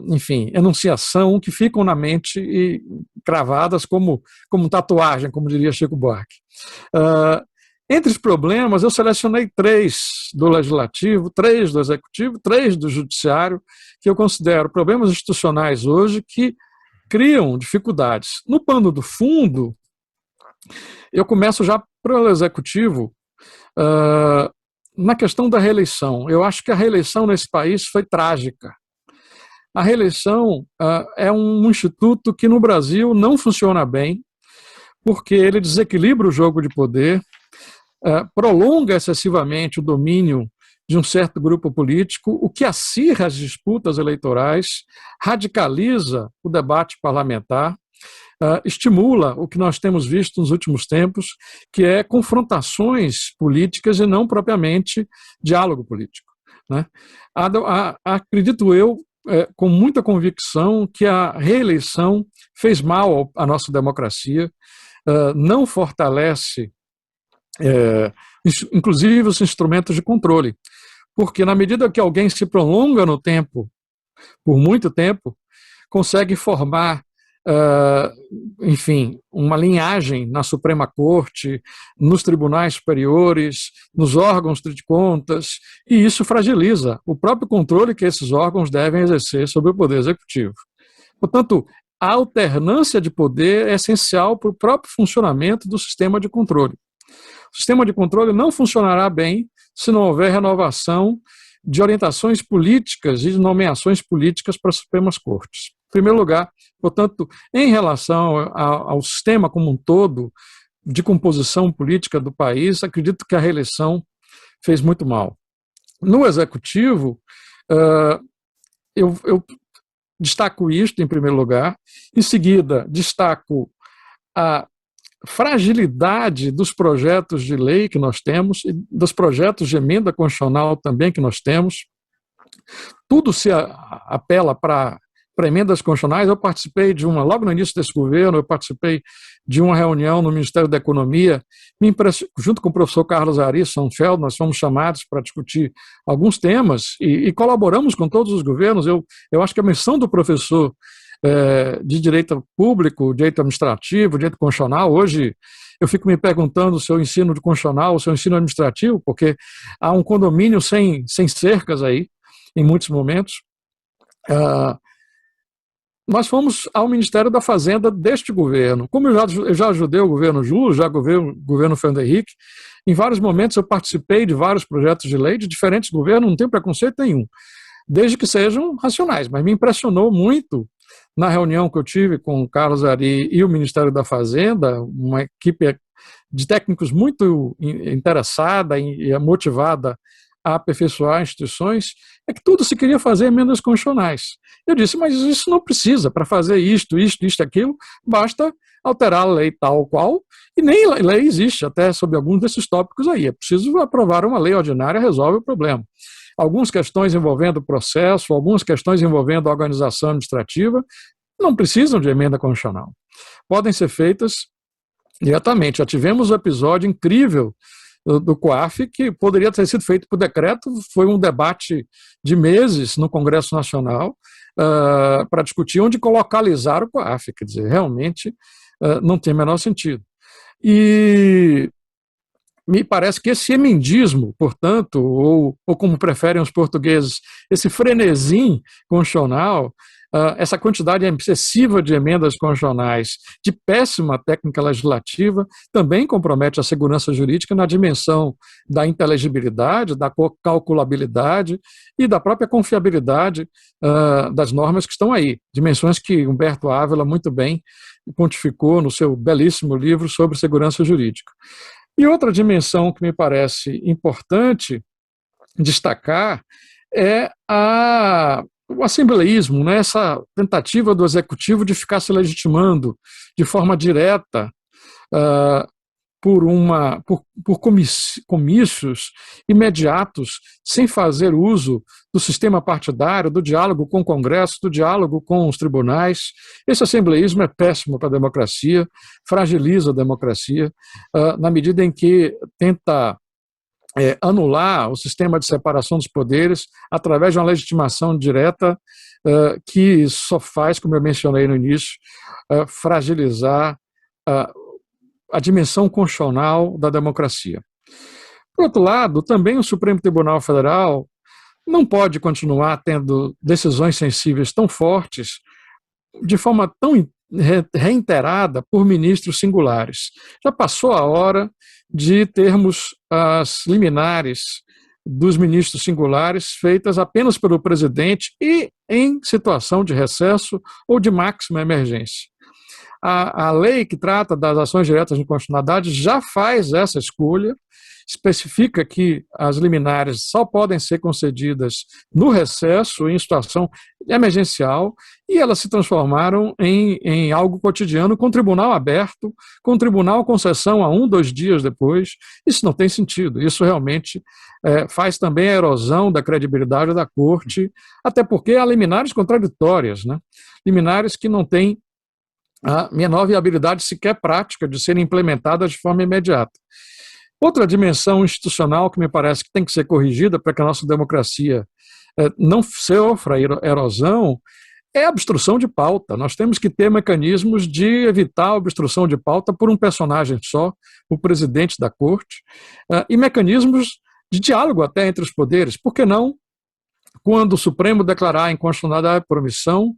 enfim, enunciação que ficam na mente e cravadas como tatuagem, como diria Chico Buarque. Entre os problemas, eu selecionei 3 do Legislativo, 3 do Executivo, 3 do Judiciário, que eu considero problemas institucionais hoje que criam dificuldades. No pano do fundo, eu começo já pelo Executivo, na questão da reeleição. Eu acho que a reeleição nesse país foi trágica. A reeleição é um instituto que no Brasil não funciona bem, porque ele desequilibra o jogo de poder, prolonga excessivamente o domínio de um certo grupo político, o que acirra as disputas eleitorais, radicaliza o debate parlamentar, estimula o que nós temos visto nos últimos tempos, que é confrontações políticas e não propriamente diálogo político, né? Acredito eu, com muita convicção, que a reeleição fez mal à nossa democracia, não fortalece, inclusive, os instrumentos de controle, porque na medida que alguém se prolonga no tempo, por muito tempo, consegue formar, enfim, uma linhagem na Suprema Corte, nos tribunais superiores, nos órgãos de contas, e isso fragiliza o próprio controle que esses órgãos devem exercer sobre o Poder Executivo. Portanto, a alternância de poder é essencial para o próprio funcionamento do sistema de controle. O sistema de controle não funcionará bem se não houver renovação de orientações políticas e de nomeações políticas para as Supremas Cortes. Em primeiro lugar, portanto, em relação ao sistema como um todo de composição política do país, acredito que a reeleição fez muito mal. No Executivo, eu destaco isto em primeiro lugar. Em seguida, destaco a fragilidade dos projetos de lei que nós temos e dos projetos de emenda constitucional também que nós temos. Tudo se apela para emendas constitucionais. Eu participei logo no início desse governo, eu participei de uma reunião no Ministério da Economia, junto com o professor Carlos Ari Sonfeld, nós fomos chamados para discutir alguns temas e colaboramos com todos os governos. Eu acho que a missão do professor de direito público, direito administrativo, direito constitucional, hoje eu fico me perguntando se eu ensino de constitucional ou se eu ensino administrativo, porque há um condomínio sem cercas aí, em muitos momentos. Nós fomos ao Ministério da Fazenda deste governo. Como eu já ajudei o governo Lula, já o governo Fernando Henrique, em vários momentos eu participei de vários projetos de lei de diferentes governos, não tenho preconceito nenhum, desde que sejam racionais. Mas me impressionou muito, na reunião que eu tive com o Carlos Ari e o Ministério da Fazenda, uma equipe de técnicos muito interessada e motivada a aperfeiçoar instituições, é que tudo se queria fazer emendas constitucionais. Eu disse, mas isso não precisa, para fazer isto, aquilo, basta alterar a lei tal qual, e nem lei existe até sobre alguns desses tópicos aí. É preciso aprovar uma lei ordinária, resolve o problema. Algumas questões envolvendo o processo, algumas questões envolvendo a organização administrativa, não precisam de emenda constitucional. Podem ser feitas diretamente. Já tivemos um episódio incrível do COAF, que poderia ter sido feito por decreto. Foi um debate de meses no Congresso Nacional para discutir onde localizar o COAF. Quer dizer, realmente não tem o menor sentido. E me parece que esse emendismo, portanto, ou como preferem os portugueses, esse frenesim constitucional, essa quantidade excessiva de emendas constitucionais, de péssima técnica legislativa, também compromete a segurança jurídica na dimensão da inteligibilidade, da calculabilidade e da própria confiabilidade das normas que estão aí. Dimensões que Humberto Ávila muito bem pontificou no seu belíssimo livro sobre segurança jurídica. E outra dimensão que me parece importante destacar é o assembleísmo, né? Essa tentativa do executivo de ficar se legitimando de forma direta por comícios imediatos, sem fazer uso do sistema partidário, do diálogo com o Congresso, do diálogo com os tribunais. Esse assembleísmo é péssimo para a democracia, fragiliza a democracia, na medida em que tenta anular o sistema de separação dos poderes através de uma legitimação direta que só faz, como eu mencionei no início, fragilizar a dimensão constitucional da democracia. Por outro lado, também o Supremo Tribunal Federal não pode continuar tendo decisões sensíveis tão fortes de forma tão reiterada por ministros singulares. Já passou a hora de termos as liminares dos ministros singulares feitas apenas pelo presidente e em situação de recesso ou de máxima emergência. A lei que trata das ações diretas de inconstitucionalidade já faz essa escolha, especifica que as liminares só podem ser concedidas no recesso, em situação emergencial, e elas se transformaram em algo cotidiano, com tribunal aberto, com tribunal com sessão a 1, 2 dias depois. Isso não tem sentido. Isso realmente faz também a erosão da credibilidade da Corte, até porque há liminares contraditórias, né? Liminares que não têm a menor viabilidade sequer prática de serem implementadas de forma imediata. Outra dimensão institucional que me parece que tem que ser corrigida para que a nossa democracia não sofra erosão é a obstrução de pauta. Nós temos que ter mecanismos de evitar a obstrução de pauta por um personagem só, o presidente da corte, e mecanismos de diálogo até entre os poderes. Por que não, quando o Supremo declarar inconstitucionalidade por omissão,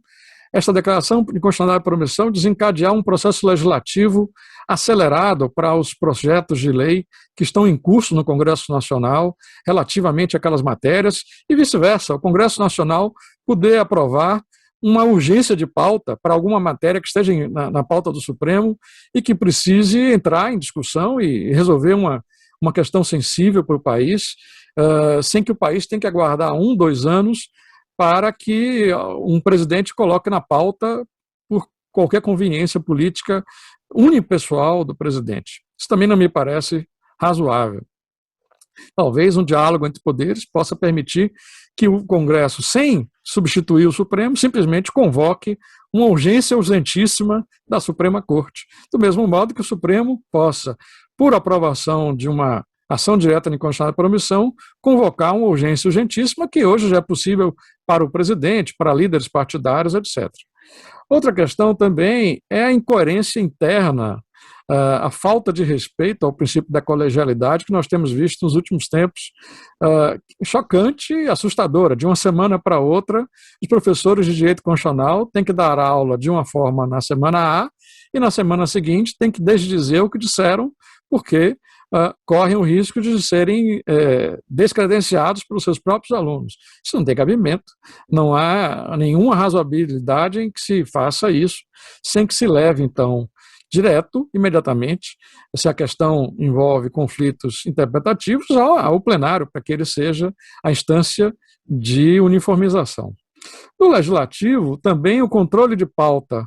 esta declaração de inconstitucionalidade por omissão desencadear um processo legislativo acelerado para os projetos de lei que estão em curso no Congresso Nacional relativamente àquelas matérias e vice-versa, o Congresso Nacional poder aprovar uma urgência de pauta para alguma matéria que esteja na pauta do Supremo e que precise entrar em discussão e resolver uma questão sensível para o país, sem que o país tenha que aguardar 1, 2 anos para que um presidente coloque na pauta por qualquer conveniência política unipessoal do presidente. Isso também não me parece razoável. Talvez um diálogo entre poderes possa permitir que o Congresso, sem substituir o Supremo, simplesmente convoque uma urgência urgentíssima da Suprema Corte. Do mesmo modo que o Supremo possa, por aprovação de uma ação direta de inconstitucionalidade por omissão, convocar uma urgência urgentíssima, que hoje já é possível para o presidente, para líderes partidários, etc. Outra questão também é a incoerência interna, a falta de respeito ao princípio da colegialidade que nós temos visto nos últimos tempos, chocante e assustadora. De uma semana para outra, os professores de direito constitucional têm que dar aula de uma forma na semana A e na semana seguinte têm que desdizer o que disseram, porque correm o risco de serem descredenciados pelos seus próprios alunos. Isso não tem cabimento. Não há nenhuma razoabilidade em que se faça isso, sem que se leve, então, direto, imediatamente, se a questão envolve conflitos interpretativos, ao plenário, para que ele seja a instância de uniformização. No Legislativo, também o controle de pauta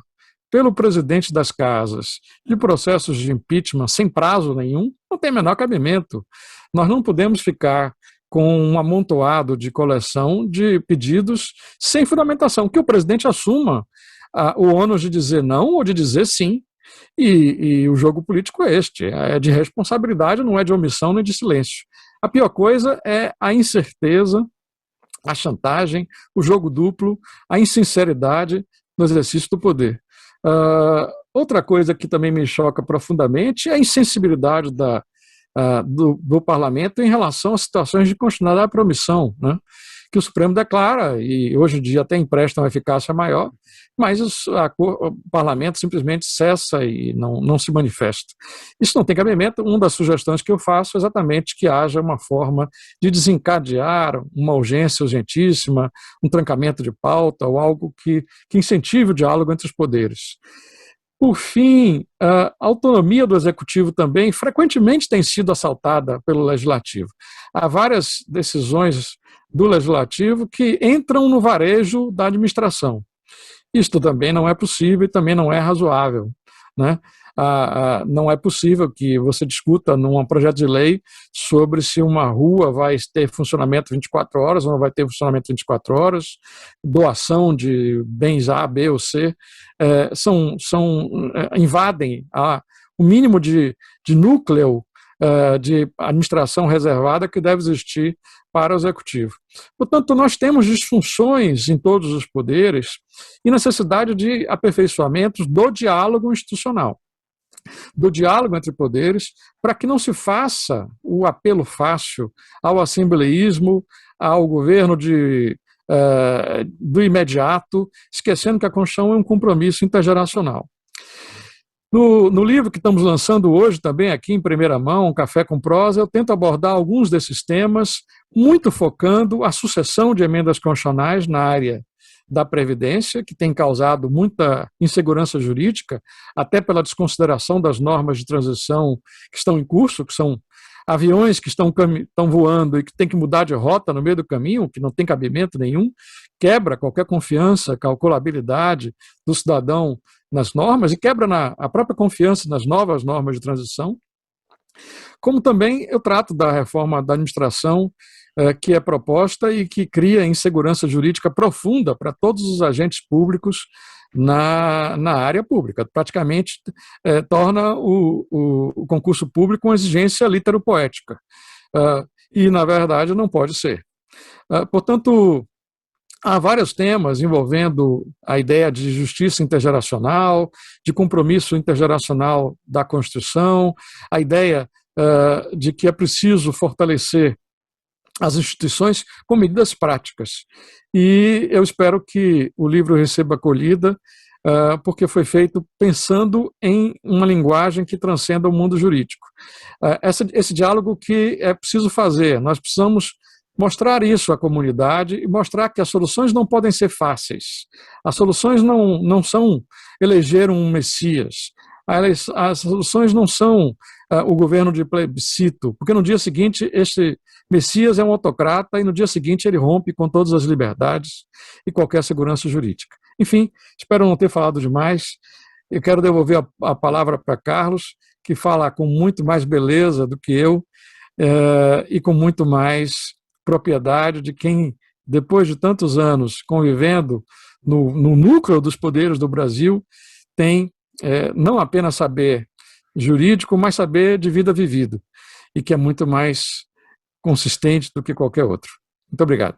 pelo presidente das casas de processos de impeachment sem prazo nenhum não tem menor cabimento. Nós não podemos ficar com um amontoado de coleção de pedidos sem fundamentação, que o presidente assuma o ônus de dizer não ou de dizer sim. E o jogo político é este, é de responsabilidade, não é de omissão nem de silêncio. A pior coisa é a incerteza, a chantagem, o jogo duplo, a insinceridade no exercício do poder. Outra coisa que também me choca profundamente é a insensibilidade do parlamento em relação a situações de inconstitucionalidade por omissão, né? Que o Supremo declara, e hoje em dia até empresta uma eficácia maior, mas o parlamento simplesmente cessa e não se manifesta. Isso não tem cabimento. Uma das sugestões que eu faço é exatamente que haja uma forma de desencadear uma urgência urgentíssima, um trancamento de pauta ou algo que incentive o diálogo entre os poderes. Por fim, a autonomia do Executivo também frequentemente tem sido assaltada pelo Legislativo. Há várias decisões do Legislativo que entram no varejo da administração. Isto também não é possível e também não é razoável, né? Não é possível que você discuta num projeto de lei sobre se uma rua vai ter funcionamento 24 horas ou não vai ter funcionamento 24 horas, doação de bens A, B ou C, invadem o mínimo de núcleo de administração reservada que deve existir para o Executivo. Portanto, nós temos disfunções em todos os poderes e necessidade de aperfeiçoamentos do diálogo institucional, do diálogo entre poderes, para que não se faça o apelo fácil ao assembleísmo, ao governo do imediato, esquecendo que a Constituição é um compromisso intergeracional. No livro que estamos lançando hoje, também aqui em primeira mão, Café com Prosa, eu tento abordar alguns desses temas, muito focando a sucessão de emendas constitucionais na área da Previdência, que tem causado muita insegurança jurídica, até pela desconsideração das normas de transição que estão em curso, que são aviões que estão voando e que tem que mudar de rota no meio do caminho, que não tem cabimento nenhum, quebra qualquer confiança, calculabilidade do cidadão nas normas e quebra a própria confiança nas novas normas de transição. Como também eu trato da reforma da administração que é proposta e que cria insegurança jurídica profunda para todos os agentes públicos na área pública. Praticamente torna o concurso público uma exigência literopoética. E, na verdade, não pode ser. Portanto, há vários temas envolvendo a ideia de justiça intergeracional, de compromisso intergeracional da Constituição, a ideia de que é preciso fortalecer as instituições com medidas práticas. E eu espero que o livro receba acolhida, porque foi feito pensando em uma linguagem que transcenda o mundo jurídico. Esse diálogo que é preciso fazer, nós precisamos mostrar isso à comunidade e mostrar que as soluções não podem ser fáceis. As soluções não são eleger um Messias. As soluções não são o governo de plebiscito, porque no dia seguinte este Messias é um autocrata e no dia seguinte ele rompe com todas as liberdades e qualquer segurança jurídica. Enfim, espero não ter falado demais. Eu quero devolver a palavra para Carlos, que fala com muito mais beleza do que eu e com muito mais propriedade de quem, depois de tantos anos convivendo no núcleo dos poderes do Brasil, tem não apenas saber jurídico, mas saber de vida vivida, e que é muito mais consistente do que qualquer outro. Muito obrigado.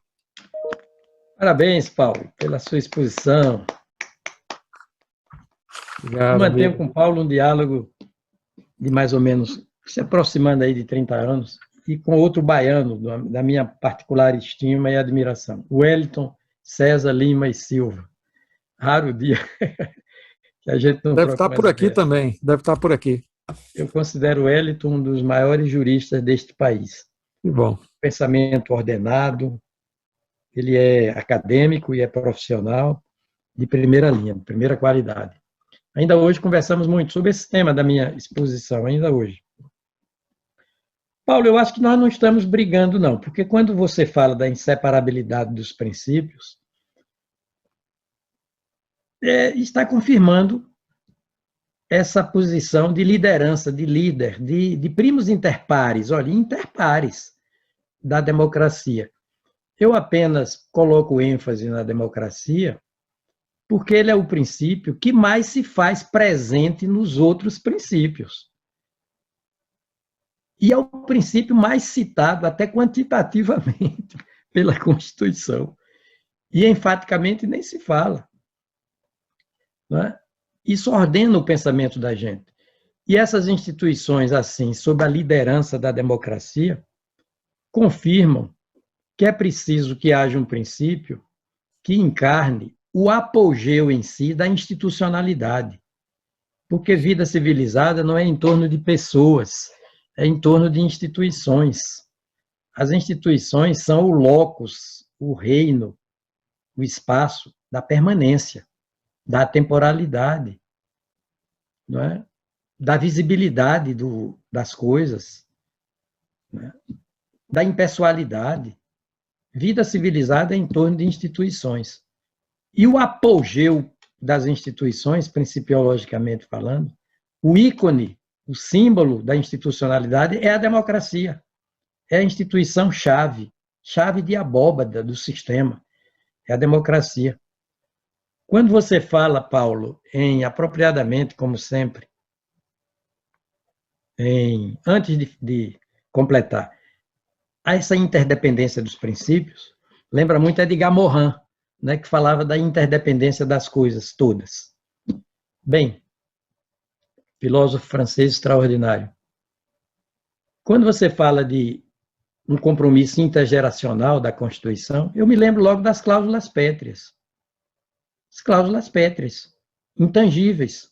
Parabéns, Paulo, pela sua exposição. Obrigado, mantenho com o Paulo um diálogo de mais ou menos, se aproximando aí de 30 anos, e com outro baiano, da minha particular estima e admiração, Wellington César Lima e Silva. Raro dia que a gente não deve estar por aqui também, deve estar por aqui. Eu considero Wellington um dos maiores juristas deste país. Que bom. Pensamento ordenado, ele é acadêmico e é profissional de primeira linha, de primeira qualidade. Ainda hoje conversamos muito sobre esse tema da minha exposição, ainda hoje. Paulo, eu acho que nós não estamos brigando, não, porque quando você fala da inseparabilidade dos princípios, está confirmando essa posição de liderança, de líder, de primos interpares, olha, interpares da democracia. Eu apenas coloco ênfase na democracia porque ele é o princípio que mais se faz presente nos outros princípios. E é o princípio mais citado, até quantitativamente, pela Constituição. E enfaticamente nem se fala. Não é? Isso ordena o pensamento da gente. E essas instituições, assim, sob a liderança da democracia, confirmam que é preciso que haja um princípio que encarne o apogeu em si da institucionalidade. Porque vida civilizada não é em torno de pessoas, é em torno de instituições. As instituições são o locus, o reino, o espaço da permanência, da temporalidade, não é? Da visibilidade das coisas, não é? Da impessoalidade. Vida civilizada é em torno de instituições. E o apogeu das instituições, principiologicamente falando, o ícone, o símbolo da institucionalidade é a democracia. É a instituição-chave, chave de abóbada do sistema. É a democracia. Quando você fala, Paulo, apropriadamente, como sempre, antes de completar, essa interdependência dos princípios, lembra muito Edgar Morin, né, que falava da interdependência das coisas todas. Bem, filósofo francês extraordinário. Quando você fala de um compromisso intergeracional da Constituição, eu me lembro logo das cláusulas pétreas. As cláusulas pétreas, intangíveis.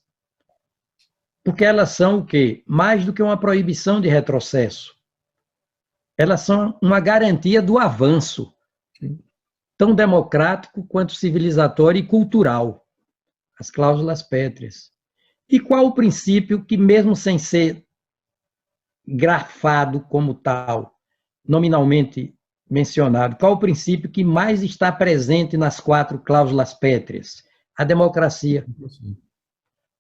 Porque elas são o quê? Mais do que uma proibição de retrocesso. Elas são uma garantia do avanço, tão democrático quanto civilizatório e cultural. As cláusulas pétreas. E qual o princípio que, mesmo sem ser grafado como tal, nominalmente mencionado, qual o princípio que mais está presente nas 4 cláusulas pétreas? A democracia.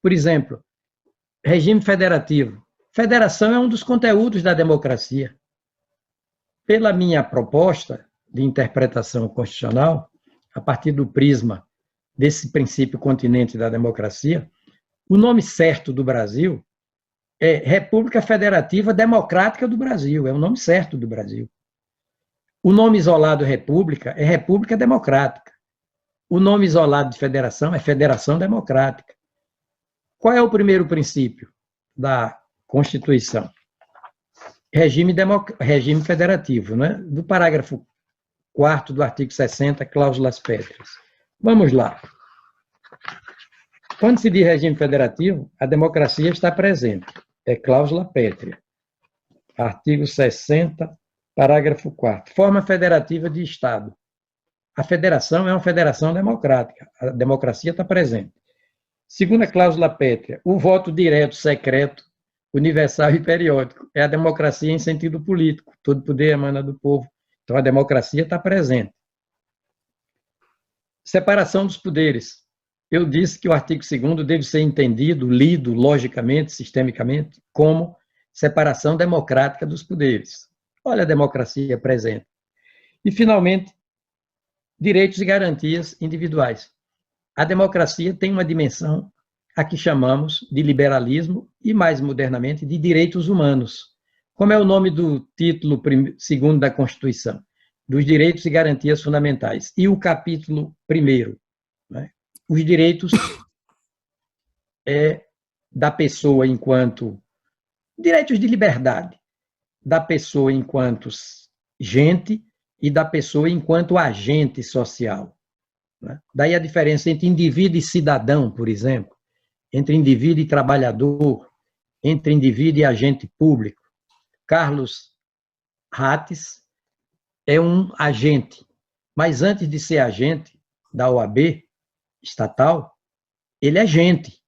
Por exemplo, regime federativo. Federação é um dos conteúdos da democracia. Pela minha proposta de interpretação constitucional, a partir do prisma desse princípio continente da democracia, o nome certo do Brasil é República Federativa Democrática do Brasil, é o nome certo do Brasil. O nome isolado República é República Democrática. O nome isolado de federação é Federação Democrática. Qual é o primeiro princípio da Constituição? Regime federativo, né? Do parágrafo 4º do artigo 60, cláusulas pétreas. Vamos lá. Quando se diz regime federativo, a democracia está presente. É cláusula pétrea. Artigo 60, parágrafo 4º. Forma federativa de Estado. A federação é uma federação democrática. A democracia está presente. Segunda cláusula pétrea. O voto direto, secreto, universal e periódico. É a democracia em sentido político. Todo poder emana do povo. Então, a democracia está presente. Separação dos poderes. Eu disse que o artigo 2º deve ser entendido, lido logicamente, sistemicamente, como separação democrática dos poderes. Olha a democracia presente. E, finalmente, direitos e garantias individuais. A democracia tem uma dimensão a que chamamos de liberalismo e, mais modernamente, de direitos humanos. Como é o nome do título 2º da Constituição? Dos direitos e garantias fundamentais. E o capítulo 1º, né? Os direitos da pessoa enquanto... Direitos de liberdade, da pessoa enquanto gente e da pessoa enquanto agente social. Né? Daí a diferença entre indivíduo e cidadão, por exemplo, entre indivíduo e trabalhador, entre indivíduo e agente público. Carlos Rates é um agente, mas antes de ser agente da OAB estatal, ele é gente.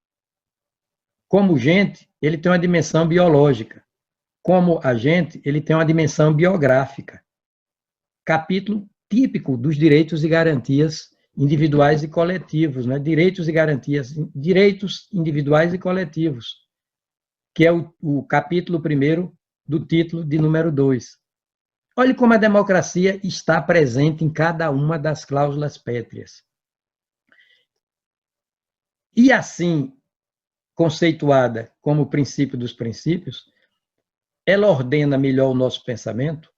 Como gente, ele tem uma dimensão biológica. Como agente, ele tem uma dimensão biográfica. Capítulo típico dos direitos e garantias individuais e coletivos, né? Direitos e garantias, direitos individuais e coletivos, que é o capítulo 1º do título de número 2. Olhe como a democracia está presente em cada uma das cláusulas pétreas. E assim, conceituada como princípio dos princípios, ela ordena melhor o nosso pensamento,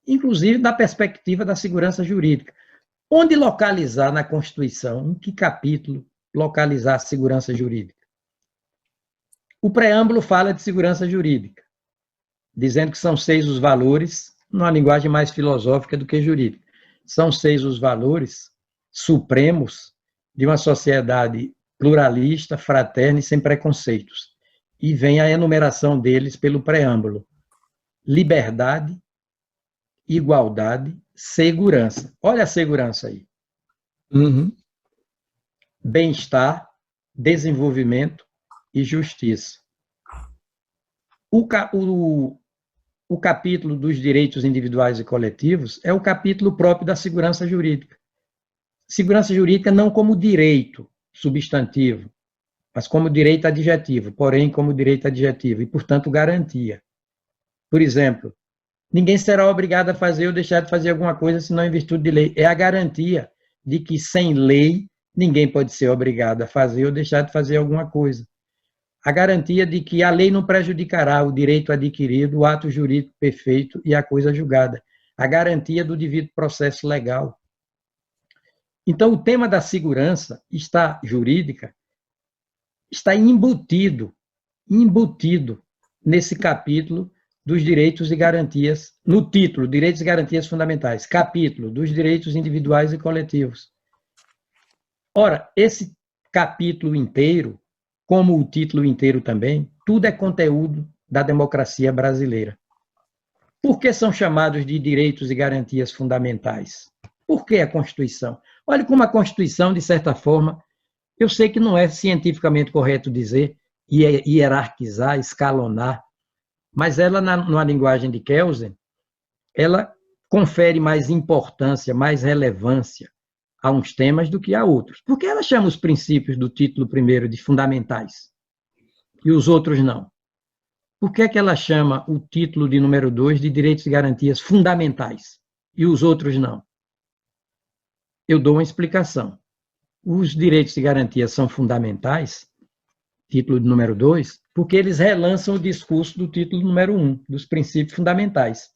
inclusive da perspectiva da segurança jurídica. Onde localizar na Constituição? Em que capítulo localizar a segurança jurídica? O preâmbulo fala de segurança jurídica, dizendo que são 6 os valores, numa linguagem mais filosófica do que jurídica. São 6 os valores supremos de uma sociedade pluralista, fraterna e sem preconceitos. E vem a enumeração deles pelo preâmbulo. Liberdade, igualdade, segurança. Olha a segurança aí. Uhum. Bem-estar, desenvolvimento e justiça. O capítulo dos direitos individuais e coletivos é o capítulo próprio da segurança jurídica. Segurança jurídica não como direito substantivo, mas como direito adjetivo, porém como direito adjetivo e, portanto, garantia. Por exemplo, ninguém será obrigado a fazer ou deixar de fazer alguma coisa senão em virtude de lei. É a garantia de que, sem lei, ninguém pode ser obrigado a fazer ou deixar de fazer alguma coisa. A garantia de que a lei não prejudicará o direito adquirido, o ato jurídico perfeito e a coisa julgada. A garantia do devido processo legal. Então, o tema da segurança jurídica está embutido nesse capítulo dos direitos e garantias, no título, Direitos e Garantias Fundamentais, capítulo dos direitos individuais e coletivos. Ora, esse capítulo inteiro, como o título inteiro também, tudo é conteúdo da democracia brasileira. Por que são chamados de direitos e garantias fundamentais? Por que a Constituição? Olha como a Constituição, de certa forma, eu sei que não é cientificamente correto dizer, hierarquizar, escalonar, mas ela, numa linguagem de Kelsen, ela confere mais importância, mais relevância a uns temas do que a outros. Por que ela chama os princípios do título 1º de fundamentais e os outros não? Por que ela chama o título de número 2 de direitos e garantias fundamentais e os outros não? Eu dou uma explicação. os direitos e garantias são fundamentais, título número 2, porque eles relançam o discurso do título número 1, dos princípios fundamentais.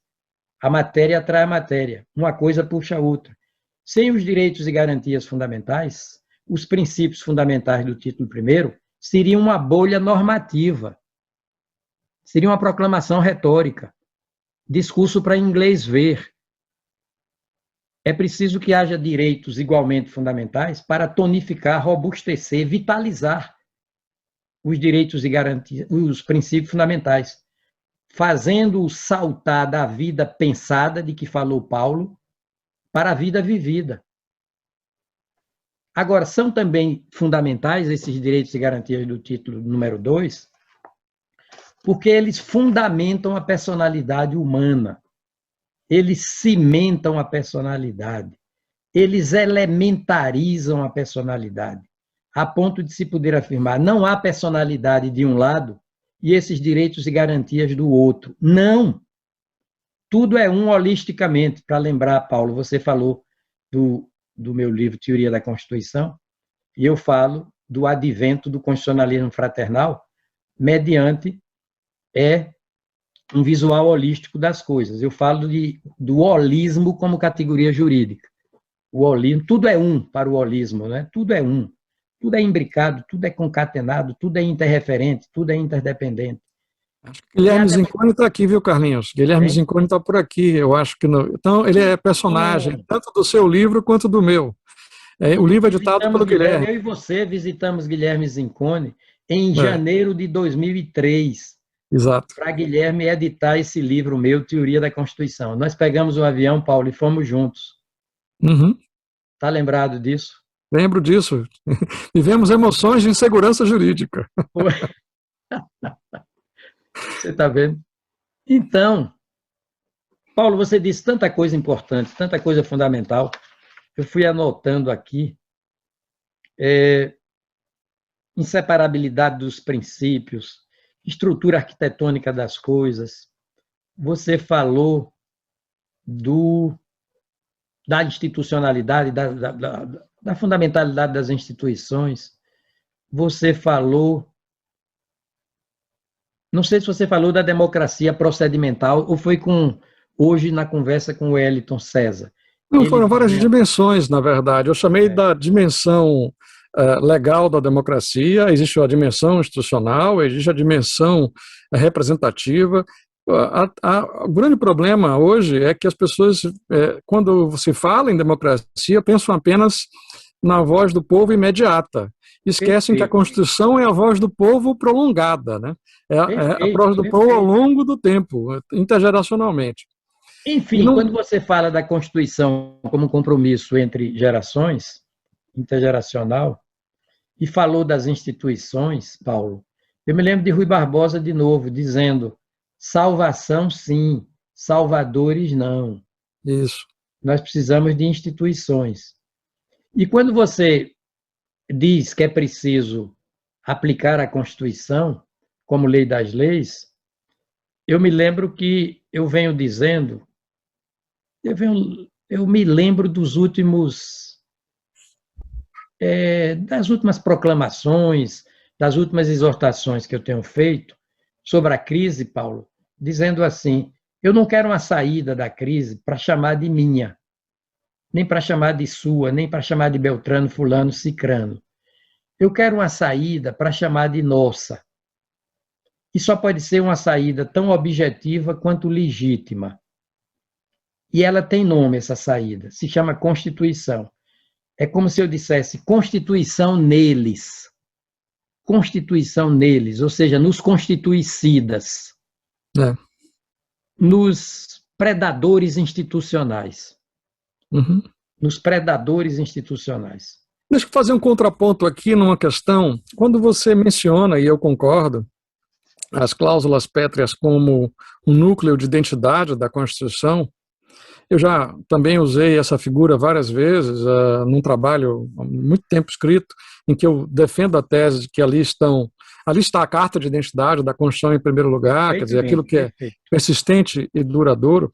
A matéria atrai a matéria, uma coisa puxa a outra. Sem os direitos e garantias fundamentais, os princípios fundamentais do título 1 seriam uma bolha normativa, seria uma proclamação retórica, discurso para inglês ver. É preciso que haja direitos igualmente fundamentais para tonificar, robustecer, vitalizar os direitos e garantias, os princípios fundamentais, fazendo-o saltar da vida pensada, de que falou Paulo, para a vida vivida. Agora, são também fundamentais esses direitos e garantias do título número 2, porque eles fundamentam a personalidade humana, eles cimentam a personalidade, eles elementarizam a personalidade, a ponto de se poder afirmar, não há personalidade de um lado e esses direitos e garantias do outro. Não! Tudo é um holisticamente. Para lembrar, Paulo, você falou do meu livro Teoria da Constituição, e eu falo do advento do constitucionalismo fraternal mediante um visual holístico das coisas. Eu falo do holismo como categoria jurídica. O holismo, tudo é um para o holismo, né? Tudo é um. Tudo é imbricado, tudo é concatenado, tudo é interreferente, tudo é interdependente. Acho que Guilherme Zinconi está aqui, viu, Carlinhos? Guilherme Zinconi está por aqui, eu acho que não. Então, ele é personagem, tanto do seu livro quanto do meu. O livro é editado pelo Guilherme. Eu e você visitamos Guilherme Zinconi em janeiro de 2003. Exato. Para Guilherme editar esse livro meu, Teoria da Constituição. Nós pegamos o avião, Paulo, e fomos juntos. Está lembrado disso? Lembro disso. Vivemos emoções de insegurança jurídica. Você está vendo? Então, Paulo, você disse tanta coisa importante, tanta coisa fundamental. Eu fui anotando aqui. Inseparabilidade dos princípios, estrutura arquitetônica das coisas. Você falou da institucionalidade, da fundamentalidade das instituições. Você falou, não sei se você falou da democracia procedimental ou foi hoje na conversa com o Wellington César. Não, foram várias dimensões, na verdade. Eu chamei da dimensão legal da democracia, existe a dimensão institucional, existe a dimensão representativa. O grande problema hoje é que as pessoas, quando se fala em democracia, pensam apenas na voz do povo imediata. Esquecem que a Constituição é a voz do povo prolongada, né? É a voz do povo ao longo do tempo, intergeracionalmente. Enfim, quando você fala da Constituição como um compromisso entre gerações, intergeracional, e falou das instituições, Paulo, eu me lembro de Rui Barbosa de novo, dizendo: salvação sim, salvadores não. Isso. Nós precisamos de instituições. E quando você diz que é preciso aplicar a Constituição como lei das leis, eu me lembro que eu venho dizendo, eu me lembro dos das últimas proclamações, das últimas exortações que eu tenho feito sobre a crise, Paulo, dizendo assim: eu não quero uma saída da crise para chamar de minha, nem para chamar de sua, nem para chamar de Beltrano, Fulano, Cicrano. Eu quero uma saída para chamar de nossa. E só pode ser uma saída tão objetiva quanto legítima. E ela tem nome, essa saída, se chama Constituição. É como se eu dissesse Constituição neles. Constituição neles, ou seja, nos constituicidas. Nos predadores institucionais. Nos predadores institucionais. Deixa eu fazer um contraponto aqui numa questão. Quando você menciona, e eu concordo, as cláusulas pétreas como um núcleo de identidade da Constituição, eu já também usei essa figura várias vezes num trabalho há muito tempo escrito, em que eu defendo a tese de que ali está a Carta de Identidade da Constituição em primeiro lugar, quer dizer, aquilo que é persistente e duradouro.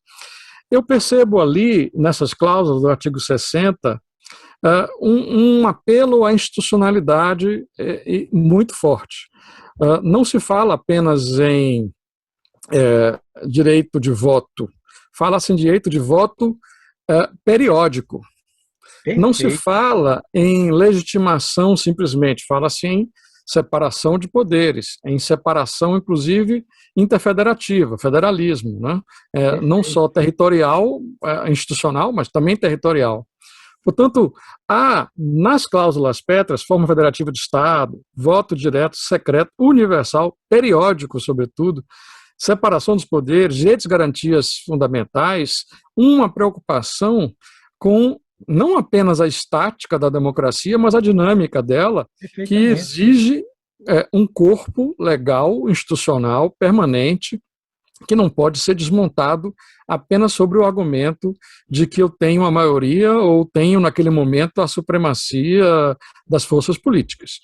Eu percebo ali, nessas cláusulas do artigo 60, um apelo à institucionalidade muito forte. Não se fala apenas em direito de voto, fala-se em direito de voto periódico. Não se Perfeito. fala em legitimação simplesmente, fala-se em separação de poderes, em separação, inclusive, interfederativa, federalismo, né? Não só territorial, institucional, mas também territorial. Portanto, há nas cláusulas pétreas, forma federativa de Estado, voto direto, secreto, universal, periódico, sobretudo, separação dos poderes, direitos e garantias fundamentais, uma preocupação com não apenas a estática da democracia, mas a dinâmica dela, que exige um corpo legal, institucional, permanente, que não pode ser desmontado apenas sobre o argumento de que eu tenho a maioria ou tenho, naquele momento, a supremacia das forças políticas.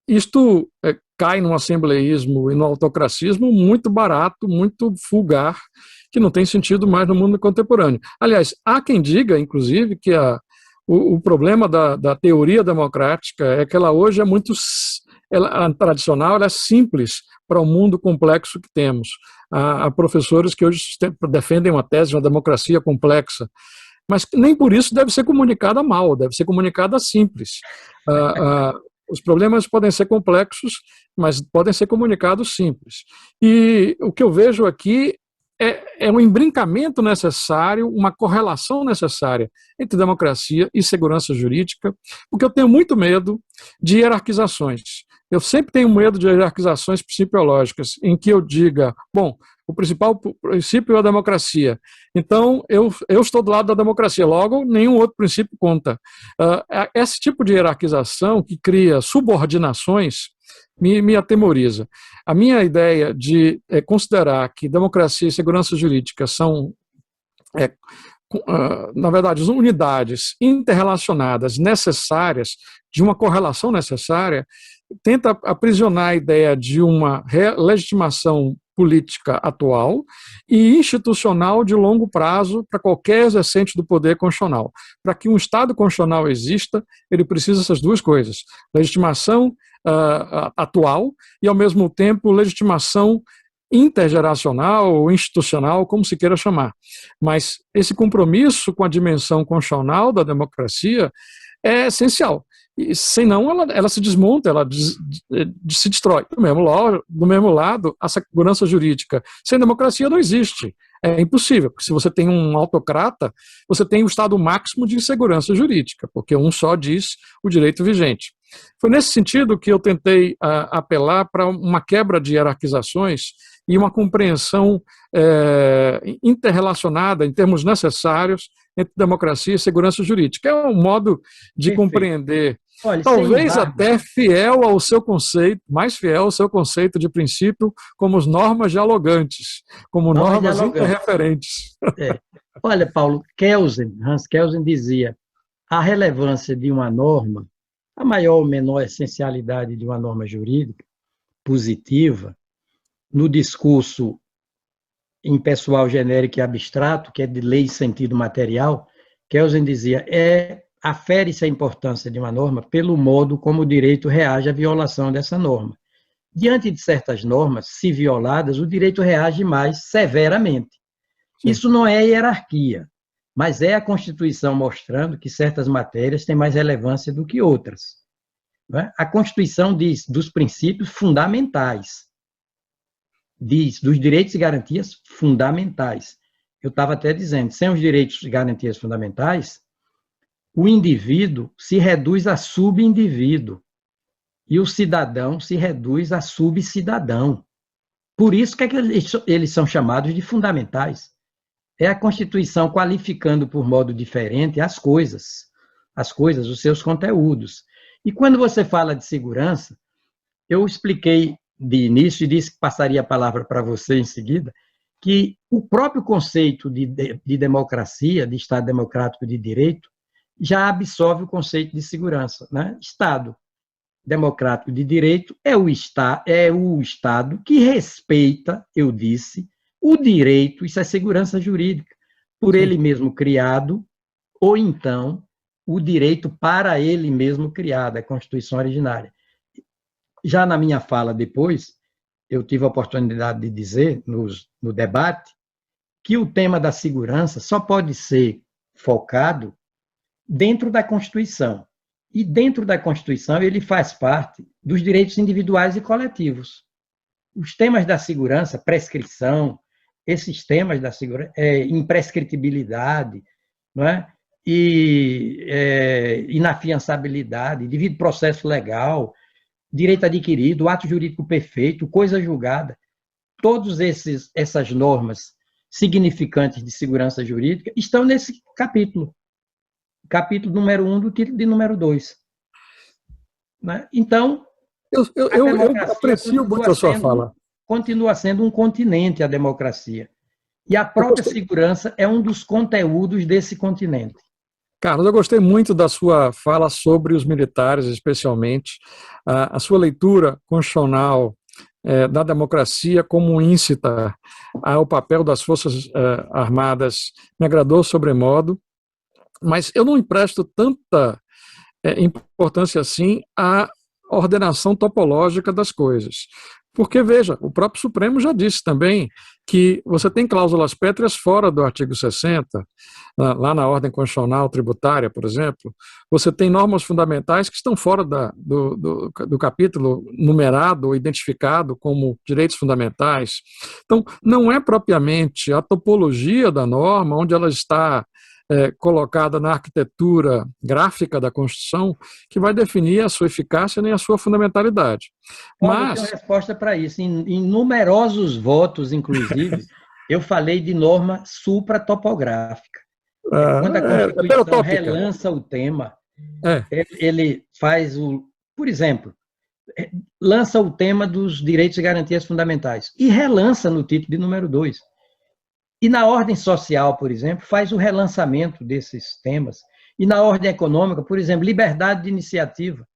Isto cai num assembleísmo e no autocracismo muito barato, muito vulgar, que não tem sentido mais no mundo contemporâneo. Aliás, há quem diga, inclusive, que o problema da teoria democrática é que ela hoje é muito a tradicional, ela é simples para o mundo complexo que temos. Há professores que hoje defendem uma tese de uma democracia complexa, mas nem por isso deve ser comunicada mal, deve ser comunicada simples. Os problemas podem ser complexos, mas podem ser comunicados simples. E o que eu vejo aqui é um embrincamento necessário, uma correlação necessária entre democracia e segurança jurídica, porque eu tenho muito medo de hierarquizações. Eu sempre tenho medo de hierarquizações principiológicas, em que eu diga, bom, o principal princípio é a democracia, então eu estou do lado da democracia, logo nenhum outro princípio conta. Esse tipo de hierarquização que cria subordinações me atemoriza. A minha ideia de considerar que democracia e segurança jurídica são, na verdade, unidades interrelacionadas, necessárias, de uma correlação necessária, tenta aprisionar a ideia de uma legitimação política atual e institucional de longo prazo para qualquer exercente do poder constitucional. Para que um Estado constitucional exista, ele precisa dessas duas coisas: legitimação atual e, ao mesmo tempo, legitimação intergeracional ou institucional, como se queira chamar. Mas esse compromisso com a dimensão constitucional da democracia é essencial. E, senão, ela se desmonta, ela se destrói. Do mesmo lado, a segurança jurídica sem democracia não existe. É impossível, porque se você tem um autocrata, você tem o estado máximo de insegurança jurídica, porque um só diz o direito vigente. Foi nesse sentido que eu tentei apelar para uma quebra de hierarquizações e uma compreensão interrelacionada, em termos necessários, entre democracia e segurança jurídica. É um modo de Perfeito. Compreender, Olha, talvez até fiel ao seu conceito, mais fiel ao seu conceito de princípio, como as normas dialogantes, como normas interreferentes. Olha, Paulo, Hans Kelsen dizia: a relevância de uma norma, a maior ou menor essencialidade de uma norma jurídica positiva, no discurso impessoal, genérico e abstrato, que é de lei e sentido material, Kelsen dizia, afere-se a importância de uma norma pelo modo como o direito reage à violação dessa norma. Diante de certas normas, se violadas, o direito reage mais severamente. Sim. Isso não é hierarquia, mas é a Constituição mostrando que certas matérias têm mais relevância do que outras. A Constituição diz dos princípios fundamentais, diz dos direitos e garantias fundamentais. Eu estava até dizendo, sem os direitos e garantias fundamentais, o indivíduo se reduz a subindivíduo e o cidadão se reduz a subcidadão. Por isso que eles são chamados de fundamentais. É a Constituição qualificando por modo diferente as coisas, os seus conteúdos. E quando você fala de segurança, eu expliquei de início, e disse que passaria a palavra para você em seguida, que o próprio conceito de democracia, de Estado democrático de direito, já absorve o conceito de segurança. Né? Estado democrático de direito é o Estado que respeita, eu disse, o direito, isso é segurança jurídica, por ele mesmo criado, ou então o direito para ele mesmo criado, a Constituição originária. Já na minha fala depois, eu tive a oportunidade de dizer no debate que o tema da segurança só pode ser focado dentro da Constituição. E dentro da Constituição ele faz parte dos direitos individuais e coletivos. Os temas da segurança, prescrição, esses temas da segurança, imprescritibilidade, não é? E inafiançabilidade, devido processo legal, direito adquirido, ato jurídico perfeito, coisa julgada, todas essas normas significantes de segurança jurídica estão nesse capítulo número 1 do título de número 2. Né? Então, eu aprecio muito a sua fala. Continua sendo um continente a democracia. E a própria segurança é um dos conteúdos desse continente. Carlos, eu gostei muito da sua fala sobre os militares, especialmente. A sua leitura constitucional da democracia como íncita ao papel das Forças Armadas me agradou sobremodo, mas eu não empresto tanta importância assim à ordenação topológica das coisas. Porque, veja, o próprio Supremo já disse também que você tem cláusulas pétreas fora do artigo 60, lá na ordem constitucional tributária, por exemplo, você tem normas fundamentais que estão fora do capítulo numerado ou identificado como direitos fundamentais. Então, não é propriamente a topologia da norma, onde ela está colocada na arquitetura gráfica da Constituição, que vai definir a sua eficácia nem a sua fundamentalidade. Mas eu tenho resposta para isso. Em numerosos votos, inclusive, eu falei de norma supratopográfica. Quando a Constituição relança o tema, ele faz por exemplo, lança o tema dos direitos e garantias fundamentais e relança no título de número 2. E na ordem social, por exemplo, faz o relançamento desses temas. E na ordem econômica, por exemplo, liberdade de iniciativa.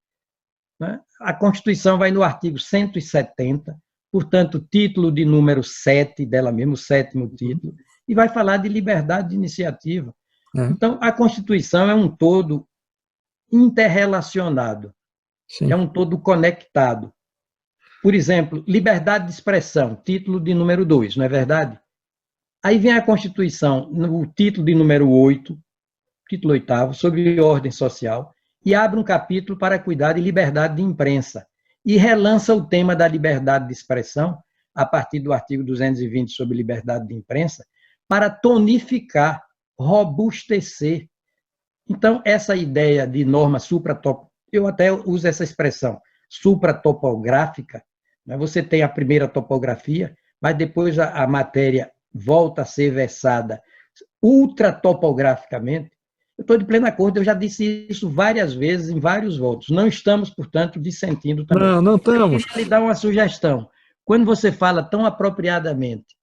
Né? A Constituição vai no artigo 170, portanto, título de número 7 dela mesmo, o 7º título, e vai falar de liberdade de iniciativa. Então, a Constituição é um todo interrelacionado, é um todo conectado. Por exemplo, liberdade de expressão, título de número 2, não é verdade? Aí vem a Constituição, no título de número 8, título 8º, sobre ordem social, e abre um capítulo para cuidar de liberdade de imprensa, e relança o tema da liberdade de expressão, a partir do artigo 220 sobre liberdade de imprensa, para tonificar, robustecer. Então, essa ideia de norma eu até uso essa expressão, supratopográfica, né? Você tem a primeira topografia, mas depois a matéria volta a ser versada ultratopograficamente. Eu estou de pleno acordo, eu já disse isso várias vezes, em vários votos. Não estamos, portanto, dissentindo também. Não estamos. Eu queria lhe dar uma sugestão. Quando você fala tão apropriadamente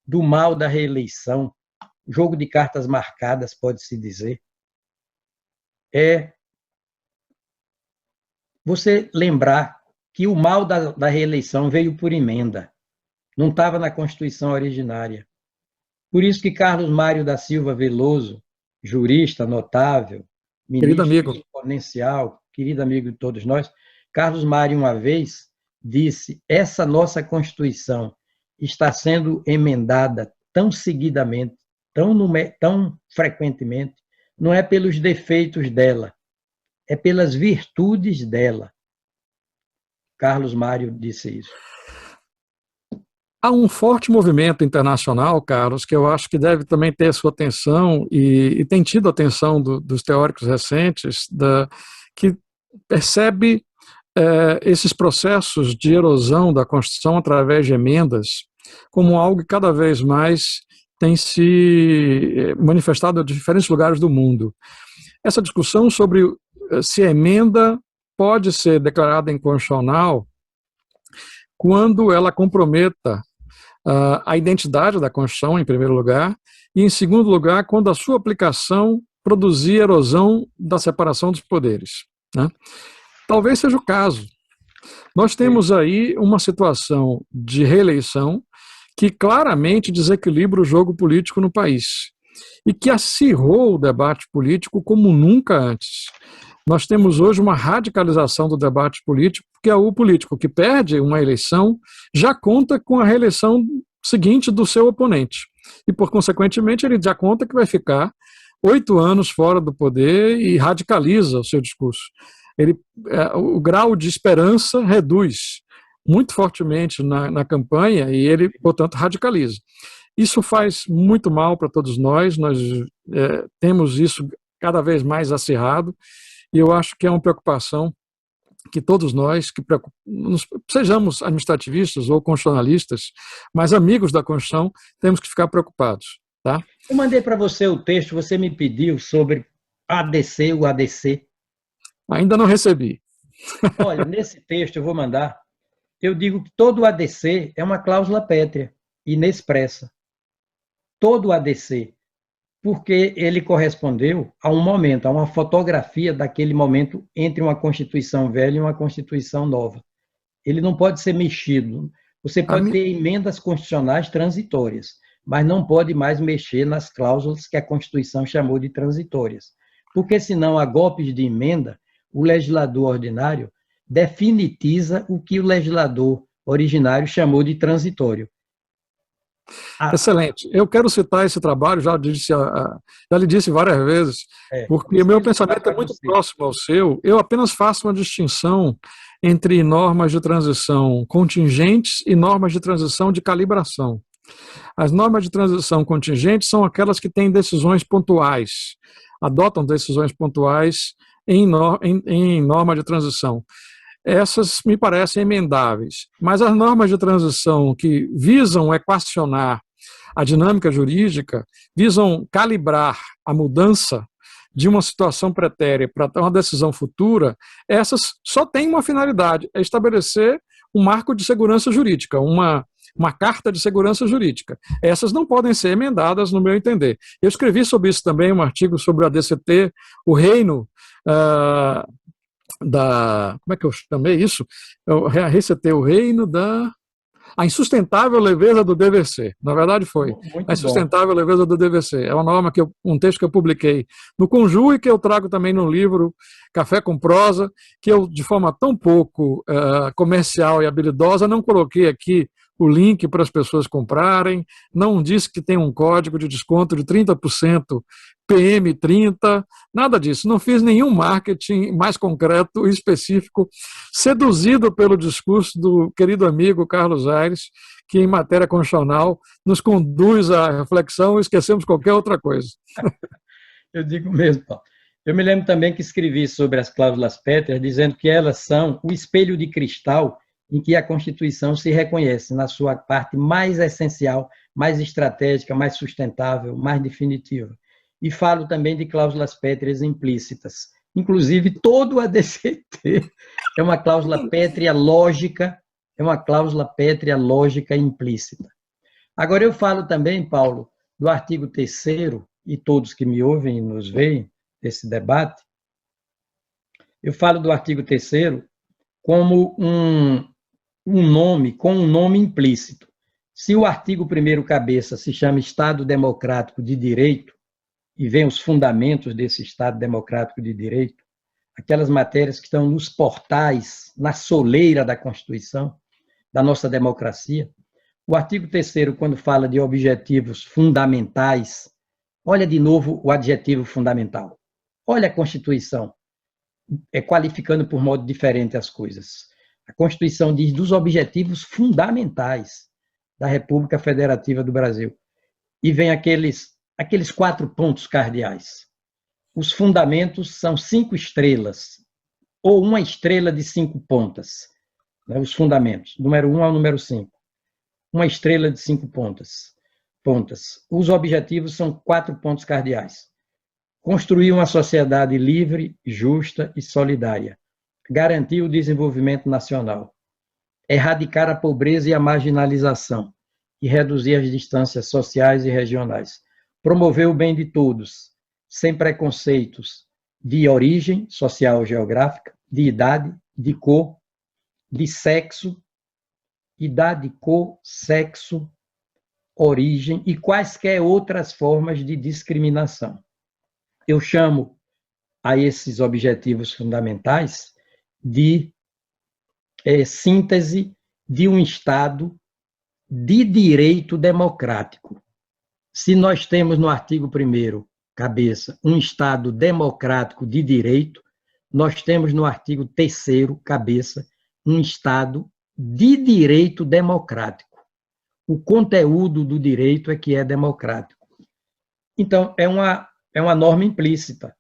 do mal da reeleição, jogo de cartas marcadas, pode-se dizer, você lembrar que o mal da reeleição veio por emenda, não estava na Constituição originária. Por isso que Carlos Mário da Silva Veloso, jurista notável, ministro exponencial, querido amigo de todos nós, Carlos Mário uma vez disse: essa nossa Constituição está sendo emendada tão seguidamente, tão frequentemente, não é pelos defeitos dela, é pelas virtudes dela. Carlos Mário disse isso. Há um forte movimento internacional, Carlos, que eu acho que deve também ter sua atenção e tem tido a atenção dos teóricos recentes, que percebe esses processos de erosão da Constituição através de emendas como algo que cada vez mais tem se manifestado em diferentes lugares do mundo. Essa discussão sobre se a emenda pode ser declarada inconstitucional quando ela comprometa a identidade da Constituição, em primeiro lugar, e, em segundo lugar, quando a sua aplicação produzir erosão da separação dos poderes. Né? Talvez seja o caso. Nós temos aí uma situação de reeleição que claramente desequilibra o jogo político no país. e que acirrou o debate político como nunca antes. Nós temos hoje uma radicalização do debate político, porque o político que perde uma eleição já conta com a reeleição seguinte do seu oponente. E, por consequentemente, ele já conta que vai ficar 8 anos fora do poder e radicaliza o seu discurso. O grau de esperança reduz muito fortemente na campanha e ele, portanto, radicaliza. Isso faz muito mal para todos nós temos isso cada vez mais acirrado, e eu acho que é uma preocupação que todos nós, sejamos administrativistas ou constitucionalistas, mas amigos da Constituição, temos que ficar preocupados. Tá? Eu mandei para você o texto, você me pediu sobre ADC, o ADC. Ainda não recebi. Olha, nesse texto eu vou mandar, eu digo que todo o ADC é uma cláusula pétrea, inexpressa. Todo o ADC, porque ele correspondeu a um momento, a uma fotografia daquele momento entre uma Constituição velha e uma Constituição nova. Ele não pode ser mexido. Você pode ter emendas constitucionais transitórias, mas não pode mais mexer nas cláusulas que a Constituição chamou de transitórias. Porque, senão, a golpes de emenda, o legislador ordinário definitiza o que o legislador originário chamou de transitório. Excelente. Eu quero citar esse trabalho, já lhe disse várias vezes, porque o meu pensamento é muito próximo ao seu. Eu apenas faço uma distinção entre normas de transição contingentes e normas de transição de calibração. As normas de transição contingentes são aquelas que têm decisões pontuais, adotam decisões pontuais em norma de transição. Essas me parecem emendáveis, mas as normas de transição que visam equacionar a dinâmica jurídica, visam calibrar a mudança de uma situação pretéria para uma decisão futura, essas só têm uma finalidade, é estabelecer um marco de segurança jurídica, uma carta de segurança jurídica. Essas não podem ser emendadas, no meu entender. Eu escrevi sobre isso também, um artigo sobre a DCT, o reino como é que eu chamei isso? Eu recitei o reino a insustentável leveza do dever ser. Na verdade foi a insustentável leveza do dever ser. É uma norma um texto que eu publiquei no Conju e que eu trago também no livro Café com Prosa, que eu, de forma tão pouco comercial e habilidosa, não coloquei aqui o link para as pessoas comprarem, não disse que tem um código de desconto de 30%, PM30, nada disso. Não fiz nenhum marketing mais concreto e específico, seduzido pelo discurso do querido amigo Carlos Aires, que em matéria constitucional nos conduz à reflexão e esquecemos qualquer outra coisa. Eu digo mesmo, Paulo. Eu me lembro também que escrevi sobre as cláusulas pétreas, dizendo que elas são o espelho de cristal em que a Constituição se reconhece na sua parte mais essencial, mais estratégica, mais sustentável, mais definitiva. E falo também de cláusulas pétreas implícitas. Inclusive, todo o ADCT é uma cláusula pétrea lógica, implícita. Agora, eu falo também, Paulo, do artigo 3º, e todos que me ouvem e nos veem nesse debate, eu falo do artigo 3º como um nome implícito. Se o artigo 1º cabeça se chama Estado Democrático de Direito, e vem os fundamentos desse Estado Democrático de Direito, aquelas matérias que estão nos portais, na soleira da Constituição, da nossa democracia, o artigo 3º, quando fala de objetivos fundamentais, olha de novo o adjetivo fundamental. Olha a Constituição, qualificando por modo diferente as coisas. A Constituição diz dos objetivos fundamentais da República Federativa do Brasil. E vem aqueles 4 pontos cardeais. Os fundamentos são 5 estrelas, ou uma estrela de 5 pontas. Os fundamentos, número 1 ao número 5. Uma estrela de 5 pontas. Os objetivos são 4 pontos cardeais. Construir uma sociedade livre, justa e solidária. Garantir o desenvolvimento nacional. Erradicar a pobreza e a marginalização. E reduzir as distâncias sociais e regionais. Promover o bem de todos, sem preconceitos de origem social ou geográfica, de idade, de cor, de sexo, origem e quaisquer outras formas de discriminação. Eu chamo a esses objetivos fundamentais de síntese de um Estado de direito democrático. Se nós temos no artigo 1º, cabeça, um Estado democrático de direito, nós temos no artigo 3º, cabeça, um Estado de direito democrático. O conteúdo do direito é que é democrático. Então, é uma norma implícita,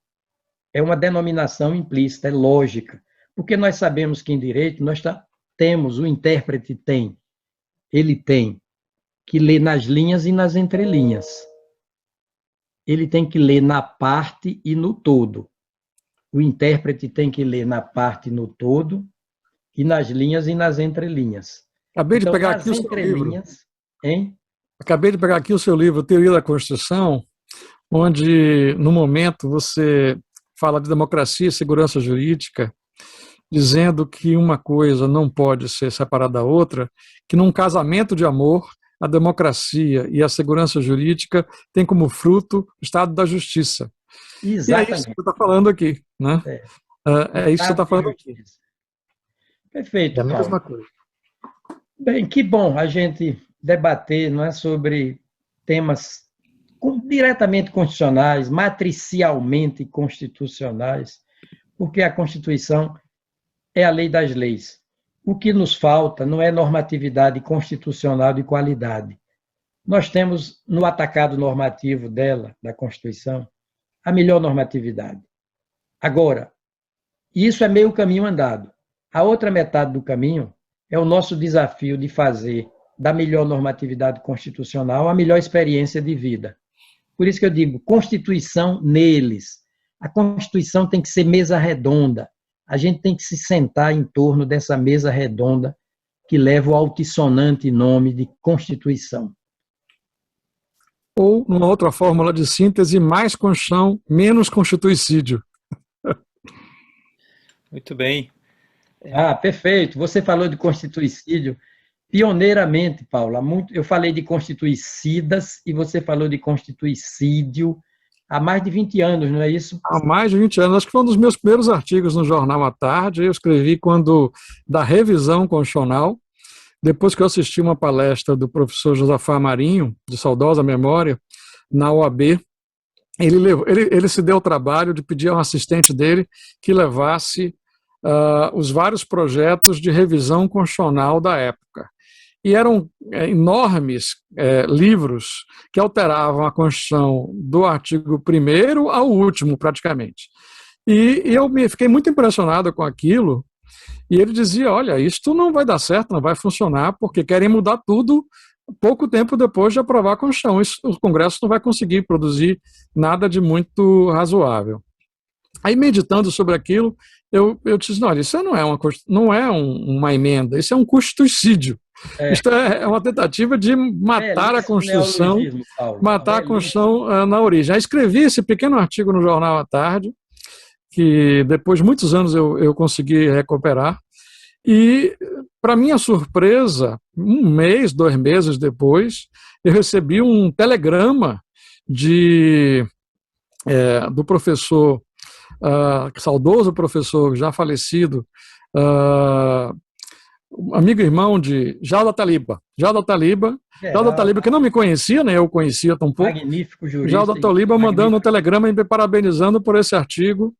é uma denominação implícita, é lógica, porque nós sabemos que em direito nós temos, o intérprete ele tem que ler nas linhas e nas entrelinhas. Ele tem que ler na parte e no todo. O intérprete tem que ler na parte e no todo, e nas linhas e nas entrelinhas. Acabei de Então, pegar nas aqui o seu livro. entrelinhas, hein? Acabei de pegar aqui o seu livro, Teoria da Constituição, onde, no momento, você fala de democracia e segurança jurídica, dizendo que uma coisa não pode ser separada da outra, que num casamento de amor, a democracia e a segurança jurídica têm como fruto o Estado da Justiça. Exatamente. E é isso que você está falando aqui, né? É isso que você está falando aqui. Perfeito, É a mesma Paulo. coisa. Bem, que bom a gente debater, não é, sobre temas diretamente constitucionais, matricialmente constitucionais, porque a Constituição é a lei das leis. O que nos falta não é normatividade constitucional de qualidade. Nós temos, no atacado normativo dela, da Constituição, a melhor normatividade. Agora, isso é meio caminho andado. A outra metade do caminho é o nosso desafio de fazer da melhor normatividade constitucional a melhor experiência de vida. Por isso que eu digo, Constituição neles. A Constituição tem que ser mesa redonda. A gente tem que se sentar em torno dessa mesa redonda que leva o altissonante nome de Constituição. Ou, numa outra fórmula de síntese, mais Constituição, menos constituicídio. Muito bem. Ah, perfeito. Você falou de constituicídio pioneiramente, Paula. Eu falei de constituicidas e você falou de constituicídio há mais de 20 anos, não é isso? Há mais de 20 anos. Acho que foi um dos meus primeiros artigos no Jornal à Tarde. Eu escrevi da revisão constitucional, depois que eu assisti uma palestra do professor Josafá Marinho, de saudosa memória, na OAB. Ele se deu o trabalho de pedir a um assistente dele que levasse os vários projetos de revisão constitucional da época. E eram enormes livros que alteravam a Constituição do artigo 1º ao último, praticamente. E eu fiquei muito impressionado com aquilo, e ele dizia, olha, isto não vai dar certo, não vai funcionar, porque querem mudar tudo pouco tempo depois de aprovar a Constituição. O Congresso não vai conseguir produzir nada de muito razoável. Aí, meditando sobre aquilo, eu disse, olha, isso não é uma emenda, isso é um constituicídio. Isto é uma tentativa de matar a Constituição, matar a Constituição na origem. Aí escrevi esse pequeno artigo no Jornal à Tarde, que depois de muitos anos eu consegui recuperar, e, para minha surpresa, 1 mês, 2 meses depois, eu recebi um telegrama do professor, saudoso professor, já falecido, amigo e irmão de Jalda Taliba. Jalda Taliba, que não me conhecia, nem eu conhecia tão pouco. Magnífico jurista. Jalda Taliba mandando um telegrama e me parabenizando por esse artigo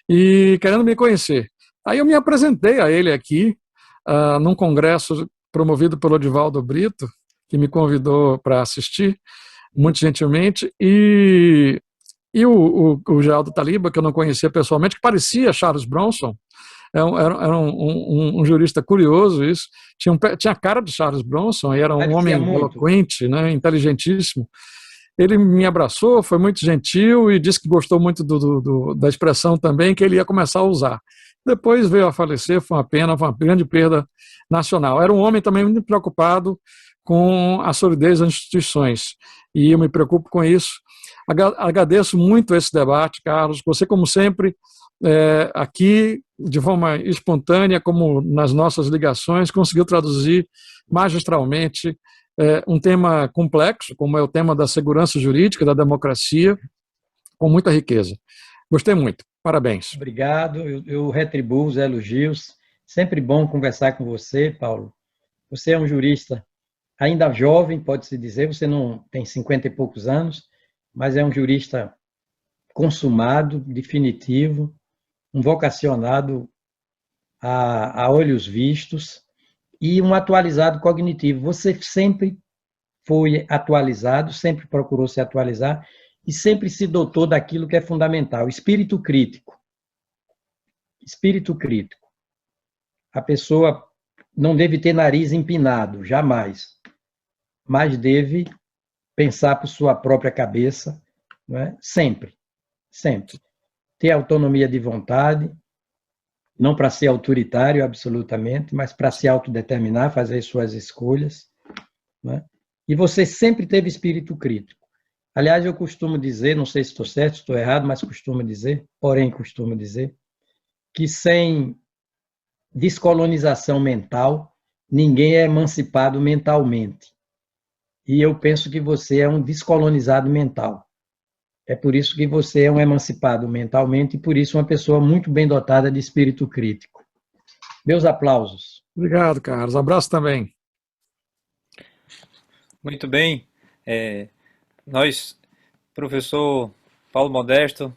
e querendo me conhecer. Aí eu me apresentei a ele aqui, num congresso promovido pelo Edivaldo Brito, que me convidou para assistir, muito gentilmente, e o Jalda Taliba, que eu não conhecia pessoalmente, que parecia Charles Bronson, era um jurista curioso, isso, tinha a cara de Charles Bronson, e era um homem eloquente, né, inteligentíssimo. Ele me abraçou, foi muito gentil e disse que gostou muito da expressão também, que ele ia começar a usar. Depois veio a falecer, foi uma pena, foi uma grande perda nacional. Era um homem também muito preocupado com a solidez das instituições, e eu me preocupo com isso. Agradeço muito esse debate, Carlos. Você, como sempre, aqui, de forma espontânea, como nas nossas ligações, conseguiu traduzir magistralmente um tema complexo, como é o tema da segurança jurídica, da democracia, com muita riqueza. Gostei muito. Parabéns. Obrigado, eu retribuo os elogios. Sempre bom conversar com você, Paulo. Você é um jurista ainda jovem, pode-se dizer, você não tem 50 e poucos anos, mas é um jurista consumado, definitivo, um vocacionado a olhos vistos e um atualizado cognitivo. Você sempre foi atualizado, sempre procurou se atualizar e sempre se dotou daquilo que é fundamental, espírito crítico. Espírito crítico. A pessoa não deve ter nariz empinado, jamais, mas deve pensar por sua própria cabeça, não é? Sempre, sempre. Ter autonomia de vontade, não para ser autoritário absolutamente, mas para se autodeterminar, fazer suas escolhas, não é? E você sempre teve espírito crítico. Aliás, eu costumo dizer, não sei se estou certo, se estou errado, mas costumo dizer, que sem descolonização mental, ninguém é emancipado mentalmente. E eu penso que você é um descolonizado mental. É por isso que você é um emancipado mentalmente e por isso uma pessoa muito bem dotada de espírito crítico. Meus aplausos. Obrigado, Carlos. Abraço também. Muito bem. Nós, professor Paulo Modesto,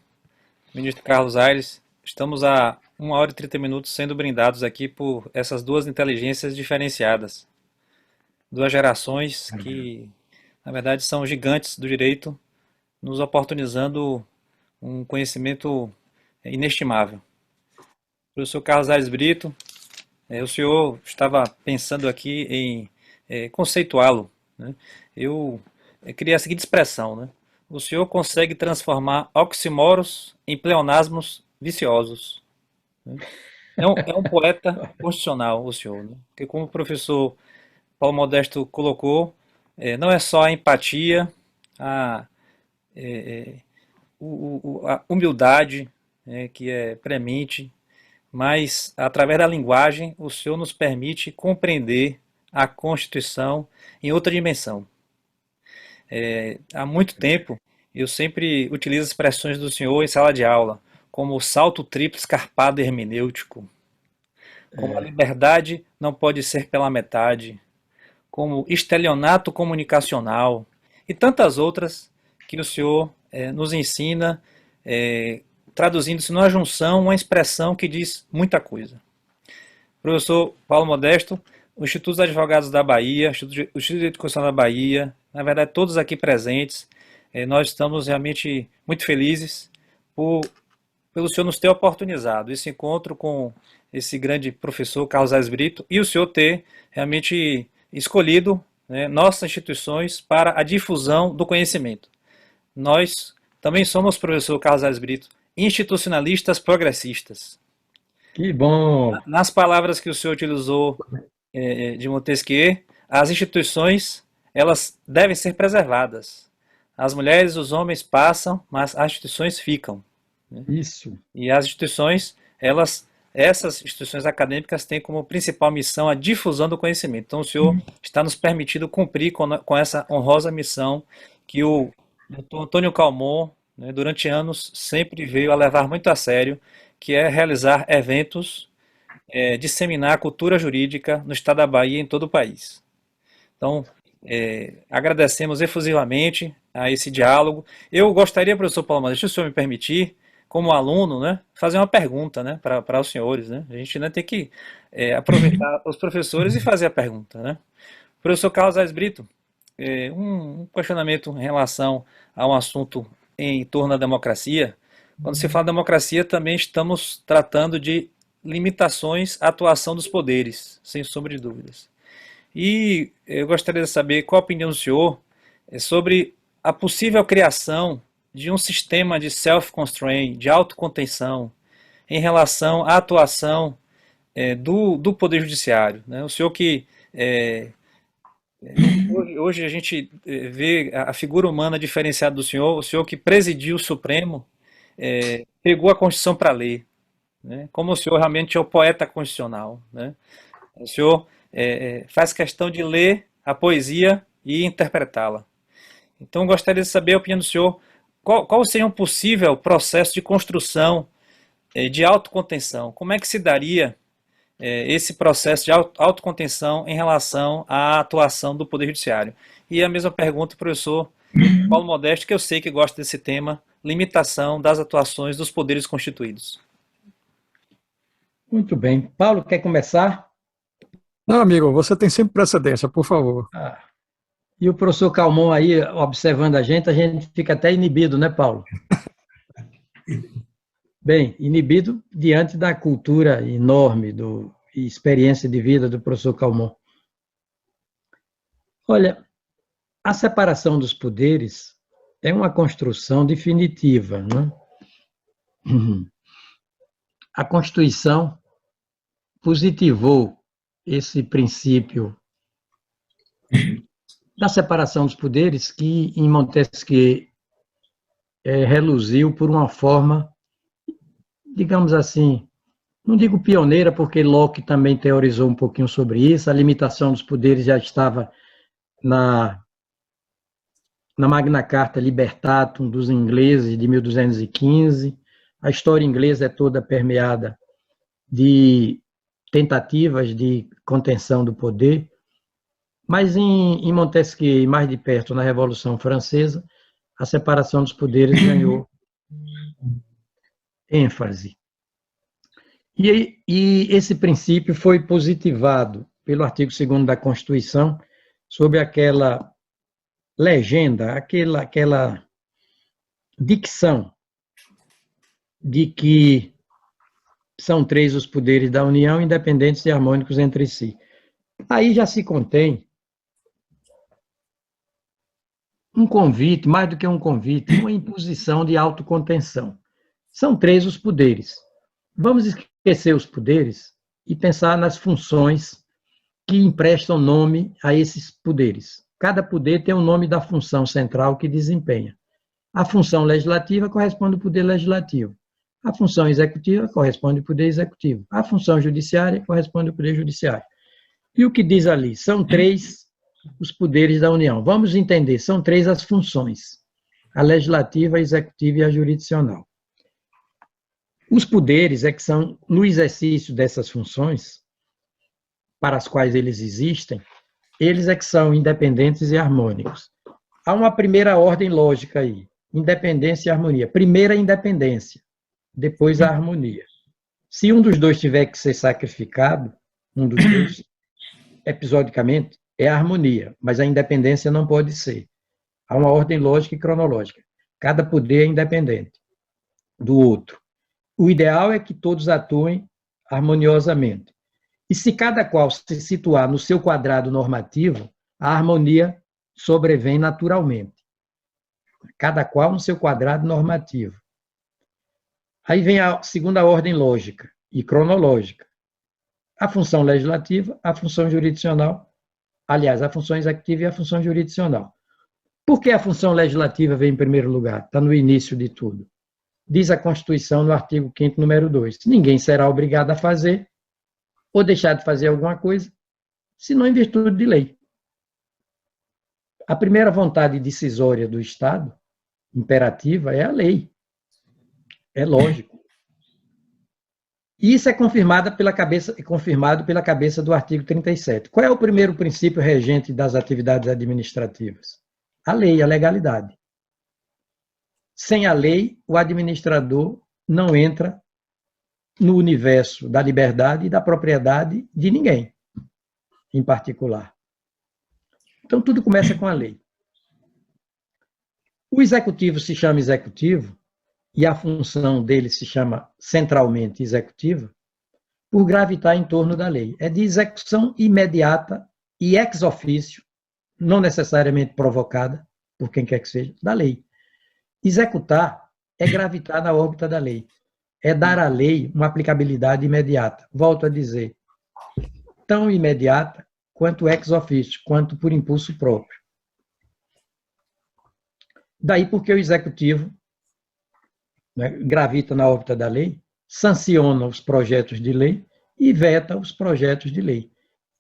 ministro Carlos Aires, estamos há 1 hora e 30 minutos sendo brindados aqui por essas duas inteligências diferenciadas. Duas gerações que, na verdade, são gigantes do direito, nos oportunizando um conhecimento inestimável. Professor Carlos Aires Brito, o senhor estava pensando aqui em conceituá-lo, né? Eu queria a seguinte expressão, né? O senhor consegue transformar oxímoros em pleonasmos viciosos, né? É um poeta constitucional, o senhor, né? Porque como o professor Paulo Modesto colocou, não é só a empatia, a, a humildade, né, que é premente, mas através da linguagem o senhor nos permite compreender a Constituição em outra dimensão. Há muito tempo eu sempre utilizo expressões do senhor em sala de aula, como o salto triplo escarpado hermenêutico, como a liberdade não pode ser pela metade, como estelionato comunicacional e tantas outras que o senhor nos ensina, traduzindo-se numa junção, uma expressão que diz muita coisa. Professor Paulo Modesto, o Instituto dos Advogados da Bahia, o Instituto de Direito Constitucional da Bahia, na verdade todos aqui presentes, nós estamos realmente muito felizes pelo senhor nos ter oportunizado esse encontro com esse grande professor Carlos Aires Brito e o senhor ter realmente escolhido, né, nossas instituições para a difusão do conhecimento. Nós também somos, professor Carlos Aires Brito, institucionalistas progressistas. Que bom! Nas palavras que o senhor utilizou de Montesquieu, as instituições elas devem ser preservadas. As mulheres e os homens passam, mas as instituições ficam, né? Isso. E as instituições, essas instituições acadêmicas têm como principal missão a difusão do conhecimento. Então o senhor está nos permitindo cumprir com essa honrosa missão que o Dr. Antônio Calmon, né, durante anos, sempre veio a levar muito a sério, que é realizar eventos, disseminar a cultura jurídica no estado da Bahia e em todo o país. Então, agradecemos efusivamente a esse diálogo. Eu gostaria, professor Paulo Modesto, se o senhor me permitir, como aluno, né, fazer uma pergunta, né, para os senhores, né? A gente, né, tem que aproveitar os professores e fazer a pergunta, né? Professor Carlos Aires Brito, um questionamento em relação a um assunto em torno da democracia. Quando se fala democracia, também estamos tratando de limitações à atuação dos poderes, sem sombra de dúvidas. E eu gostaria de saber qual a opinião do senhor sobre a possível criação de um sistema de self-constraint, de autocontenção, em relação à atuação do Poder Judiciário, né? O senhor que hoje a gente vê a figura humana diferenciada do senhor, o senhor que presidiu o Supremo, pegou a Constituição para ler, né? Como o senhor realmente é o poeta constitucional, né? O senhor faz questão de ler a poesia e interpretá-la. Então, gostaria de saber a opinião do senhor, qual seria um possível processo de construção de autocontenção? Como é que se daria esse processo de autocontenção em relação à atuação do Poder Judiciário? E a mesma pergunta, professor Paulo Modesto, que eu sei que gosta desse tema, limitação das atuações dos poderes constituídos. Muito bem. Paulo, quer começar? Não, amigo, você tem sempre precedência, por favor. E o professor Calmon aí, observando a gente fica até inibido, né, Paulo? Bem, inibido diante da cultura enorme e experiência de vida do professor Calmon. Olha, a separação dos poderes é uma construção definitiva, né? A Constituição positivou esse princípio da separação dos poderes que, em Montesquieu, reluziu por uma forma, digamos assim, não digo pioneira, porque Locke também teorizou um pouquinho sobre isso, a limitação dos poderes já estava na Magna Carta Libertatum dos ingleses, de 1215, a história inglesa é toda permeada de tentativas de contenção do poder, mas em Montesquieu, e mais de perto, na Revolução Francesa, a separação dos poderes ganhou ênfase. E esse princípio foi positivado pelo artigo 2º da Constituição, sob aquela legenda, aquela dicção de que são 3 os poderes da União, independentes e harmônicos entre si. Aí já se contém um convite, mais do que um convite, uma imposição de autocontenção. São 3 os poderes. Vamos esquecer os poderes e pensar nas funções que emprestam nome a esses poderes. Cada poder tem o nome da função central que desempenha. A função legislativa corresponde ao poder legislativo. A função executiva corresponde ao poder executivo. A função judiciária corresponde ao poder judiciário. E o que diz ali? São 3 os poderes da União. Vamos entender, são 3 as funções: a legislativa, a executiva e a jurisdicional. Os poderes é que são, no exercício dessas funções, para as quais eles existem, eles é que são independentes e harmônicos. Há uma primeira ordem lógica aí: independência e harmonia. Primeiro a independência, depois a harmonia. Se um dos dois tiver que ser sacrificado, um dos dois, episodicamente, é a harmonia, mas a independência não pode ser. Há uma ordem lógica e cronológica. Cada poder é independente do outro. O ideal é que todos atuem harmoniosamente. E se cada qual se situar no seu quadrado normativo, a harmonia sobrevém naturalmente. Cada qual no seu quadrado normativo. Aí vem a segunda ordem lógica e cronológica. A função legislativa, a função jurisdicional, aliás, a função executiva e a função jurisdicional. Por que a função legislativa vem em primeiro lugar? Está no início de tudo. Diz a Constituição, no artigo 5º, número 2, ninguém será obrigado a fazer ou deixar de fazer alguma coisa, senão em virtude de lei. A primeira vontade decisória do Estado, imperativa, é a lei. É lógico. E isso é confirmado pela cabeça do artigo 37. Qual é o primeiro princípio regente das atividades administrativas? A lei, a legalidade. Sem a lei, o administrador não entra no universo da liberdade e da propriedade de ninguém, em particular. Então, tudo começa com a lei. O executivo se chama executivo, e a função dele se chama centralmente executiva, por gravitar em torno da lei. É de execução imediata e ex officio, não necessariamente provocada, por quem quer que seja, da lei. Executar é gravitar na órbita da lei. É dar à lei uma aplicabilidade imediata. Volto a dizer, tão imediata quanto ex officio, quanto por impulso próprio. Daí porque o executivo, né, gravita na órbita da lei, sanciona os projetos de lei e veta os projetos de lei.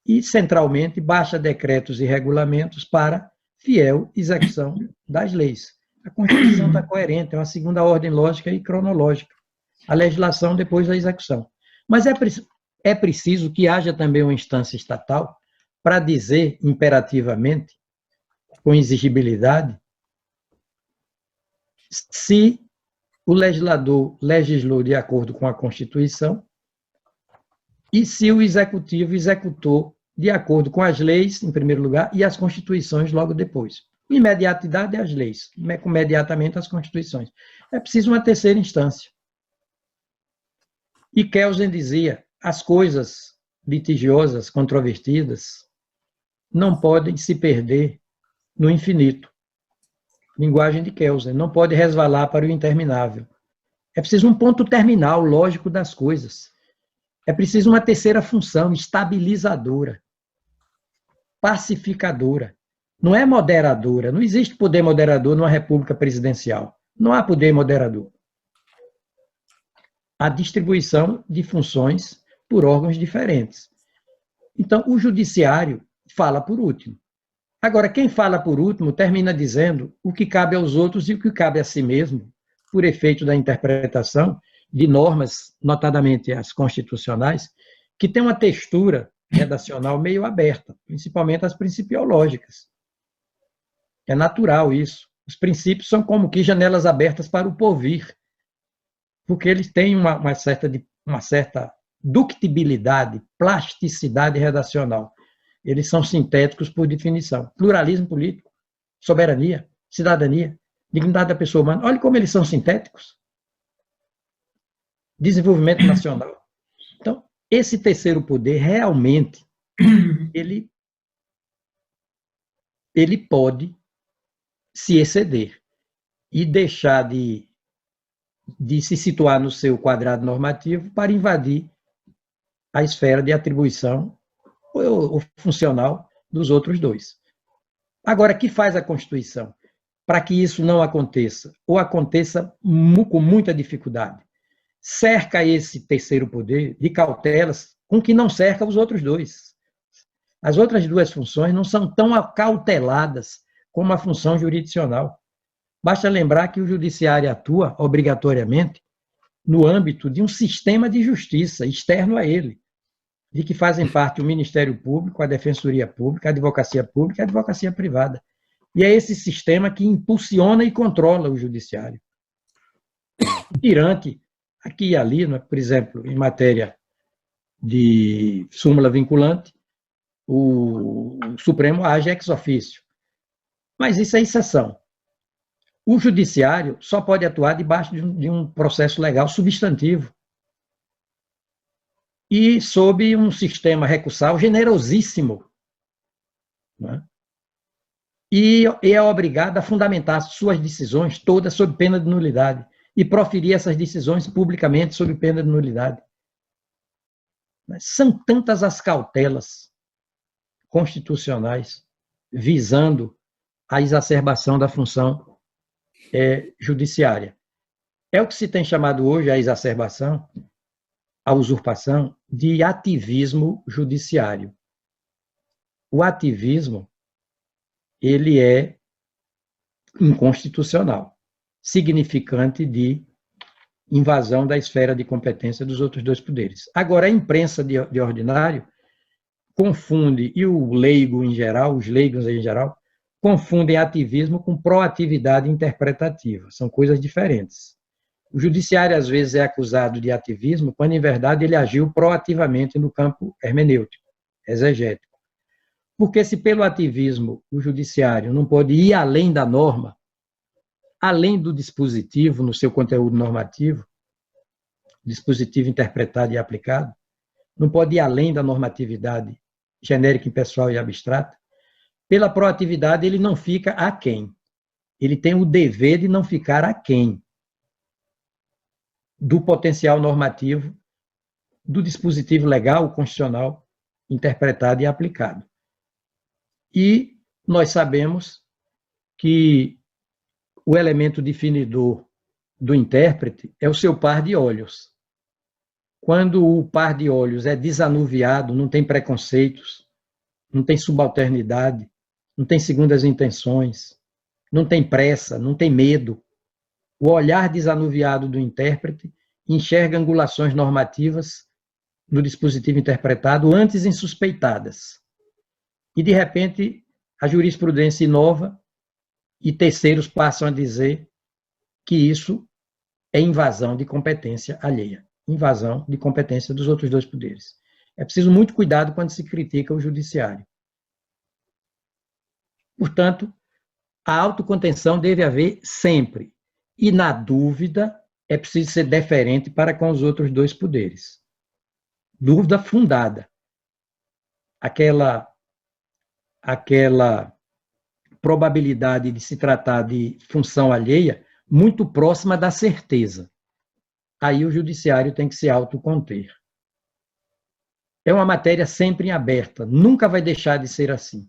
E, centralmente, baixa decretos e regulamentos para fiel execução das leis. A Constituição está coerente, é uma segunda ordem lógica e cronológica. A legislação depois da execução. Mas é preciso que haja também uma instância estatal para dizer imperativamente, com exigibilidade, se o legislador legislou de acordo com a Constituição e se o executivo executou de acordo com as leis, em primeiro lugar, e as constituições logo depois. Imediatidade as leis, imediatamente as constituições. É preciso uma terceira instância. E Kelsen dizia, as coisas litigiosas, controvertidas, não podem se perder no infinito. Linguagem de Kelsen, não pode resvalar para o interminável. É preciso um ponto terminal, lógico das coisas. É preciso uma terceira função, estabilizadora, pacificadora. Não é moderadora. Não existe poder moderador numa república presidencial. Não há poder moderador. Há distribuição de funções por órgãos diferentes. Então, o judiciário fala por último. Agora, quem fala por último termina dizendo o que cabe aos outros e o que cabe a si mesmo, por efeito da interpretação de normas, notadamente as constitucionais, que têm uma textura redacional meio aberta, principalmente as principiológicas. É natural isso. Os princípios são como que janelas abertas para o porvir, porque eles têm uma certa ductibilidade, plasticidade redacional. Eles são sintéticos por definição. Pluralismo político, soberania, cidadania, dignidade da pessoa humana. Olha como eles são sintéticos. Desenvolvimento nacional. Então, esse terceiro poder, realmente, ele pode se exceder e deixar de se situar no seu quadrado normativo para invadir a esfera de atribuição ou funcional dos outros dois. Agora, o que faz a Constituição? Para que isso não aconteça, ou aconteça com muita dificuldade. Cerca esse terceiro poder de cautelas com que não cerca os outros dois. As outras duas funções não são tão acauteladas como a função jurisdicional. Basta lembrar que o judiciário atua, obrigatoriamente, no âmbito de um sistema de justiça externo a ele, de que fazem parte o Ministério Público, a Defensoria Pública, a Advocacia Pública e a Advocacia Privada. E é esse sistema que impulsiona e controla o judiciário. Tirante, aqui e ali, por exemplo, em matéria de súmula vinculante, o Supremo age ex officio. Mas isso é exceção. O judiciário só pode atuar debaixo de um processo legal substantivo e sob um sistema recursal generosíssimo. Né? E é obrigado a fundamentar suas decisões todas sob pena de nulidade e proferir essas decisões publicamente sob pena de nulidade. São tantas as cautelas constitucionais visando a exacerbação da função judiciária. É o que se tem chamado hoje a exacerbação, a usurpação, de ativismo judiciário. O ativismo, ele é inconstitucional, significante de invasão da esfera de competência dos outros dois poderes. Agora, a imprensa de ordinário confunde, e o leigo em geral, os leigos em geral, confundem ativismo com proatividade interpretativa. São coisas diferentes. O judiciário, às vezes, é acusado de ativismo, quando, em verdade, ele agiu proativamente no campo hermenêutico, exegético. Porque se pelo ativismo o judiciário não pode ir além da norma, além do dispositivo no seu conteúdo normativo, dispositivo interpretado e aplicado, não pode ir além da normatividade genérica, impessoal e abstrata, pela proatividade ele não fica aquém. Ele tem o dever de não ficar aquém do potencial normativo, do dispositivo legal, constitucional, interpretado e aplicado. E nós sabemos que o elemento definidor do intérprete é o seu par de olhos. Quando o par de olhos é desanuviado, não tem preconceitos, não tem subalternidade, não tem segundas intenções, não tem pressa, não tem medo. O olhar desanuviado do intérprete enxerga angulações normativas do dispositivo interpretado antes insuspeitadas. E, de repente, a jurisprudência inova e terceiros passam a dizer que isso é invasão de competência alheia, invasão de competência dos outros dois poderes. É preciso muito cuidado quando se critica o judiciário. Portanto, a autocontenção deve haver sempre. E, na dúvida, é preciso ser deferente para com os outros dois poderes. Dúvida fundada. Aquela probabilidade de se tratar de função alheia muito próxima da certeza. Aí o judiciário tem que se autoconter. É uma matéria sempre em aberta, nunca vai deixar de ser assim.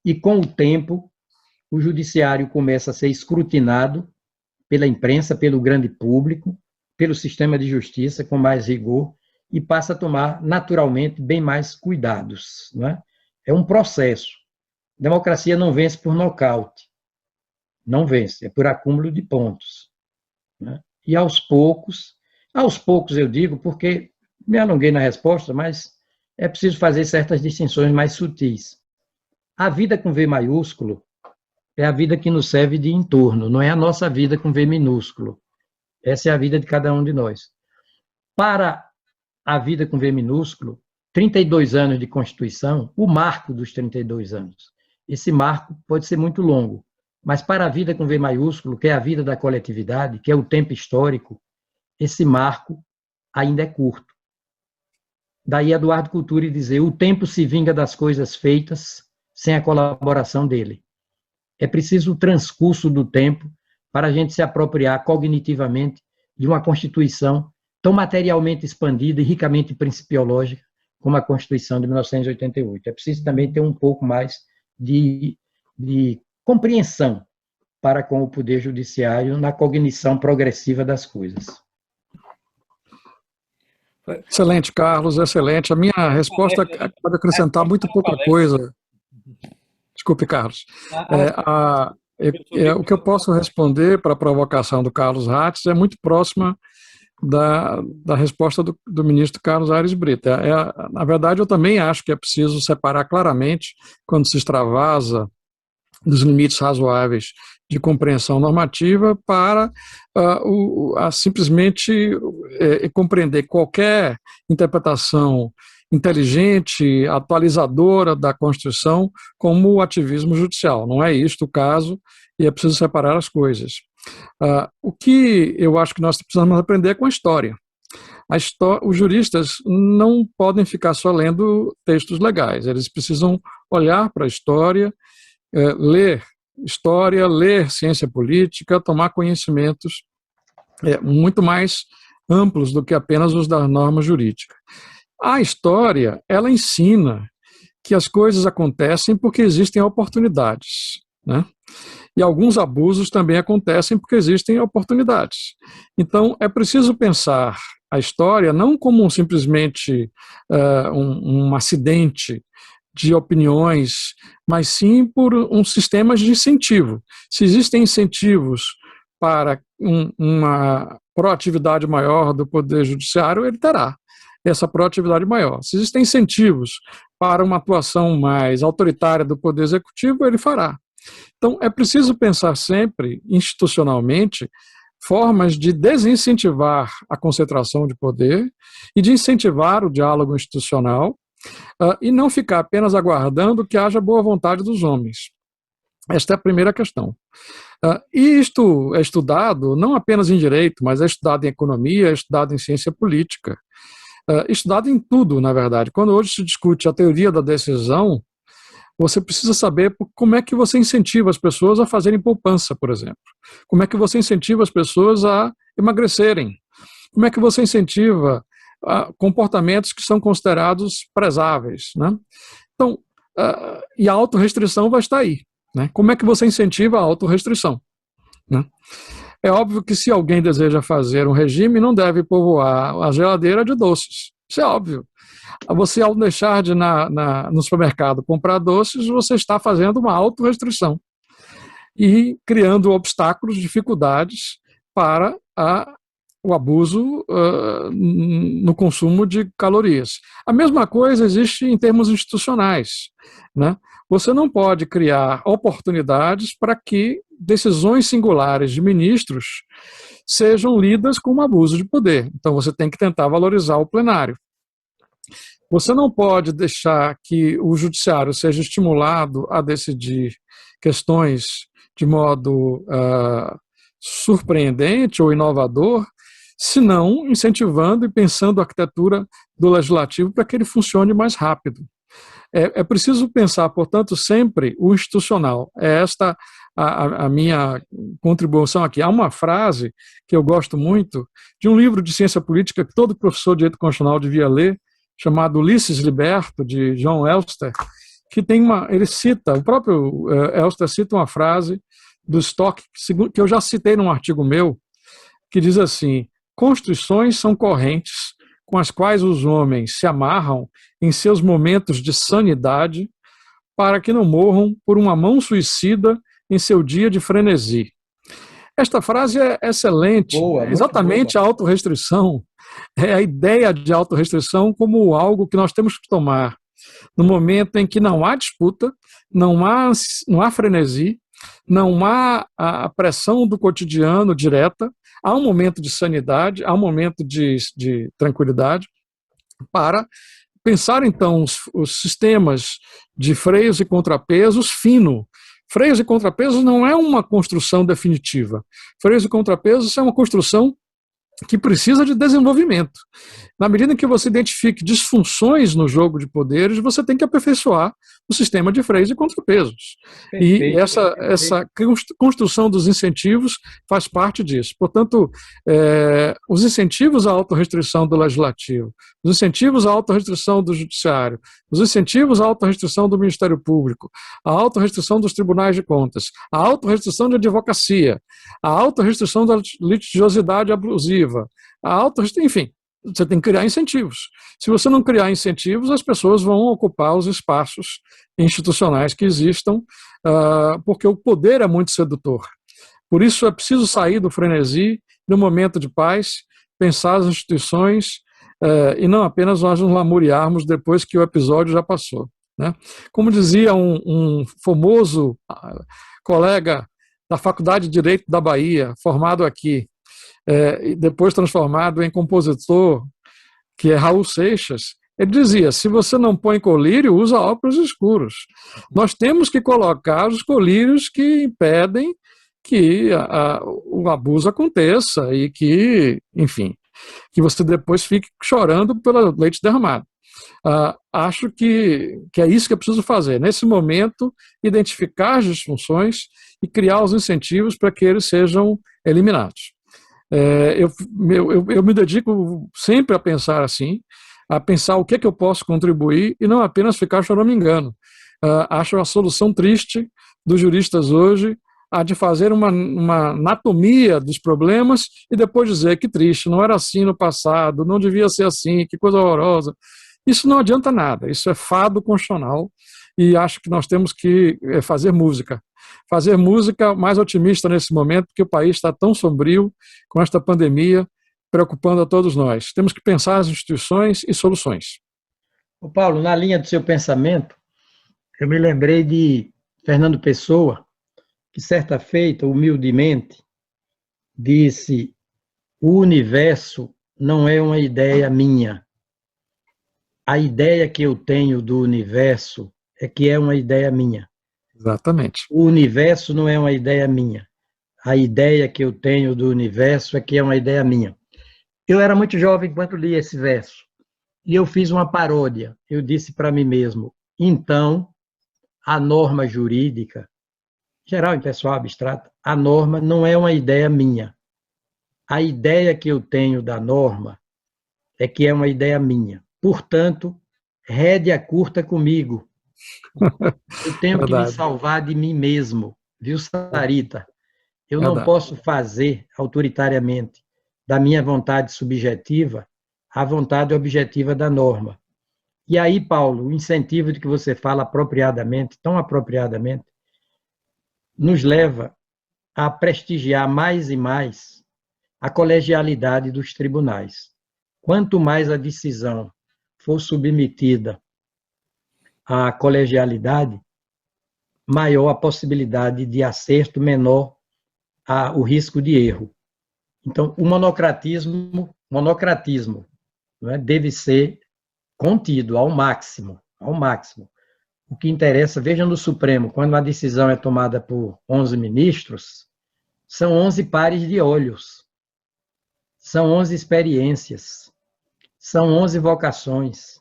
E, com o tempo, o judiciário começa a ser escrutinado pela imprensa, pelo grande público, pelo sistema de justiça com mais rigor e passa a tomar, naturalmente, bem mais cuidados. Não é? É um processo. Democracia não vence por nocaute. Não vence, é por acúmulo de pontos. Né? E aos poucos eu digo porque me alonguei na resposta, mas é preciso fazer certas distinções mais sutis. A vida com V maiúsculo é a vida que nos serve de entorno, não é a nossa vida com V minúsculo. Essa é a vida de cada um de nós. Para a vida com V minúsculo, 32 anos de Constituição, o marco dos 32 anos. Esse marco pode ser muito longo, mas para a vida com V maiúsculo, que é a vida da coletividade, que é o tempo histórico, esse marco ainda é curto. Daí Eduardo Culturi dizer, o tempo se vinga das coisas feitas sem a colaboração dele. É preciso o transcurso do tempo para a gente se apropriar cognitivamente de uma Constituição tão materialmente expandida e ricamente principiológica como a Constituição de 1988. É preciso também ter um pouco mais de compreensão para com o Poder Judiciário na cognição progressiva das coisas. Excelente, Carlos, excelente. A minha resposta pode acrescentar muito pouca coisa. Desculpe, Carlos. O que eu posso responder para a provocação do Carlos Ratz é muito próxima da resposta do ministro Carlos Aires Brito. Na verdade, eu também acho que é preciso separar claramente, quando se extravasa dos limites razoáveis de compreensão normativa, para simplesmente compreender qualquer interpretação inteligente, atualizadora da Constituição como o ativismo judicial. Não é isto o caso e é preciso separar as coisas. O que eu acho que nós precisamos aprender é com a história. Os juristas não podem ficar só lendo textos legais, eles precisam olhar para a história, ler história, ler ciência política, tomar conhecimentos muito mais amplos do que apenas os da norma jurídica. A história, ela ensina que as coisas acontecem porque existem oportunidades, né? E alguns abusos também acontecem porque existem oportunidades. Então, é preciso pensar a história não como simplesmente um acidente de opiniões, mas sim por um sistema de incentivo. Se existem incentivos para uma proatividade maior do Poder Judiciário, ele terá essa proatividade maior. Se existem incentivos para uma atuação mais autoritária do Poder Executivo, ele fará. Então, é preciso pensar sempre, institucionalmente, formas de desincentivar a concentração de poder e de incentivar o diálogo institucional e não ficar apenas aguardando que haja boa vontade dos homens. Esta é a primeira questão. E isto é estudado não apenas em direito, mas é estudado em economia, é estudado em ciência política, estudado em tudo, na verdade. Quando hoje se discute a teoria da decisão, você precisa saber como é que você incentiva as pessoas a fazerem poupança, por exemplo. Como é que você incentiva as pessoas a emagrecerem. Como é que você incentiva comportamentos que são considerados prezáveis, né? Então, e a autorrestrição vai estar aí, né? Como é que você incentiva a autorrestrição, né? É óbvio que se alguém deseja fazer um regime, não deve povoar a geladeira de doces. Isso é óbvio. Você, ao deixar de ir no supermercado comprar doces, você está fazendo uma autorrestrição e criando obstáculos, dificuldades para o abuso no consumo de calorias. A mesma coisa existe em termos institucionais, né? Você não pode criar oportunidades para que decisões singulares de ministros sejam lidas como abuso de poder. Então, você tem que tentar valorizar o plenário. Você não pode deixar que o judiciário seja estimulado a decidir questões de modo surpreendente ou inovador, senão incentivando e pensando a arquitetura do legislativo para que ele funcione mais rápido. É preciso pensar, portanto, sempre o institucional. É esta a minha contribuição aqui. Há uma frase que eu gosto muito de um livro de ciência política que todo professor de direito constitucional devia ler, chamado Ulisses Liberto, de John Elster, que tem ele cita, o próprio Elster cita uma frase do Stock, que eu já citei num artigo meu, que diz assim: constituições são correntes com as quais os homens se amarram em seus momentos de sanidade para que não morram por uma mão suicida em seu dia de frenesi. Esta frase é excelente. Boa, exatamente boa. A autorrestrição é a ideia de autorrestrição como algo que nós temos que tomar no momento em que não há disputa, não há frenesi, não há a pressão do cotidiano direta, há um momento de sanidade, há um momento de tranquilidade, para pensar, então, os sistemas de freios e contrapesos fino. Freios e contrapesos não é uma construção definitiva. Freios e contrapesos é uma construção que precisa de desenvolvimento. Na medida em que você identifique disfunções no jogo de poderes, você tem que aperfeiçoar o sistema de freios e contrapesos. Perfeito, e essa construção dos incentivos faz parte disso. Portanto, os incentivos à autorrestrição do legislativo, os incentivos à autorrestrição do judiciário, os incentivos à autorrestrição do Ministério Público, a autorrestrição dos tribunais de contas, a autorrestrição da advocacia, a autorrestrição da litigiosidade abusiva, a autorrestrição, enfim, você tem que criar incentivos. Se você não criar incentivos, as pessoas vão ocupar os espaços institucionais que existam, porque o poder é muito sedutor. Por isso é preciso sair do frenesi, do momento de paz, pensar as instituições e não apenas nós nos lamuriarmos depois que o episódio já passou, né? Como dizia um famoso colega da Faculdade de Direito da Bahia, formado aqui, e depois transformado em compositor, que é Raul Seixas, ele dizia: se você não põe colírio, usa óculos escuros. Nós temos que colocar os colírios que impedem que o abuso aconteça e que, enfim, que você depois fique chorando pelo leite derramado. Acho que é isso que é preciso fazer. Nesse momento, identificar as disfunções e criar os incentivos para que eles sejam eliminados. Eu me dedico sempre a pensar assim, a pensar o que é que eu posso contribuir e não apenas ficar choramingando. Acho a solução triste dos juristas hoje a de fazer uma anatomia dos problemas e depois dizer que triste, não era assim no passado, não devia ser assim, que coisa horrorosa. Isso não adianta nada, isso é fado constitucional e acho que nós temos que fazer música mais otimista nesse momento, porque o país está tão sombrio com esta pandemia, preocupando a todos nós. Temos que pensar as instituições e soluções. Ô Paulo, na linha do seu pensamento, eu me lembrei de Fernando Pessoa, que certa feita, humildemente, disse: o universo não é uma ideia minha. A ideia que eu tenho do universo é que é uma ideia minha. Exatamente. O universo não é uma ideia minha. A ideia que eu tenho do universo é que é uma ideia minha. Eu era muito jovem quando li esse verso. E eu fiz uma paródia. Eu disse para mim mesmo: então, a norma jurídica, geral e pessoal abstrato, a norma não é uma ideia minha. A ideia que eu tenho da norma é que é uma ideia minha. Portanto, rédea curta comigo. Eu tenho que me salvar de mim mesmo, viu, Sarita? Eu não posso fazer autoritariamente da minha vontade subjetiva à vontade objetiva da norma. E aí, Paulo, o incentivo de que você fala apropriadamente, tão apropriadamente, nos leva a prestigiar mais e mais a colegialidade dos tribunais. Quanto mais a decisão for submetida à colegialidade, maior a possibilidade de acerto, menor o risco de erro. Então, o monocratismo não é, deve ser contido ao máximo, ao máximo. O que interessa, veja no Supremo, quando a decisão é tomada por 11 ministros, são 11 pares de olhos, são 11 experiências, são 11 vocações.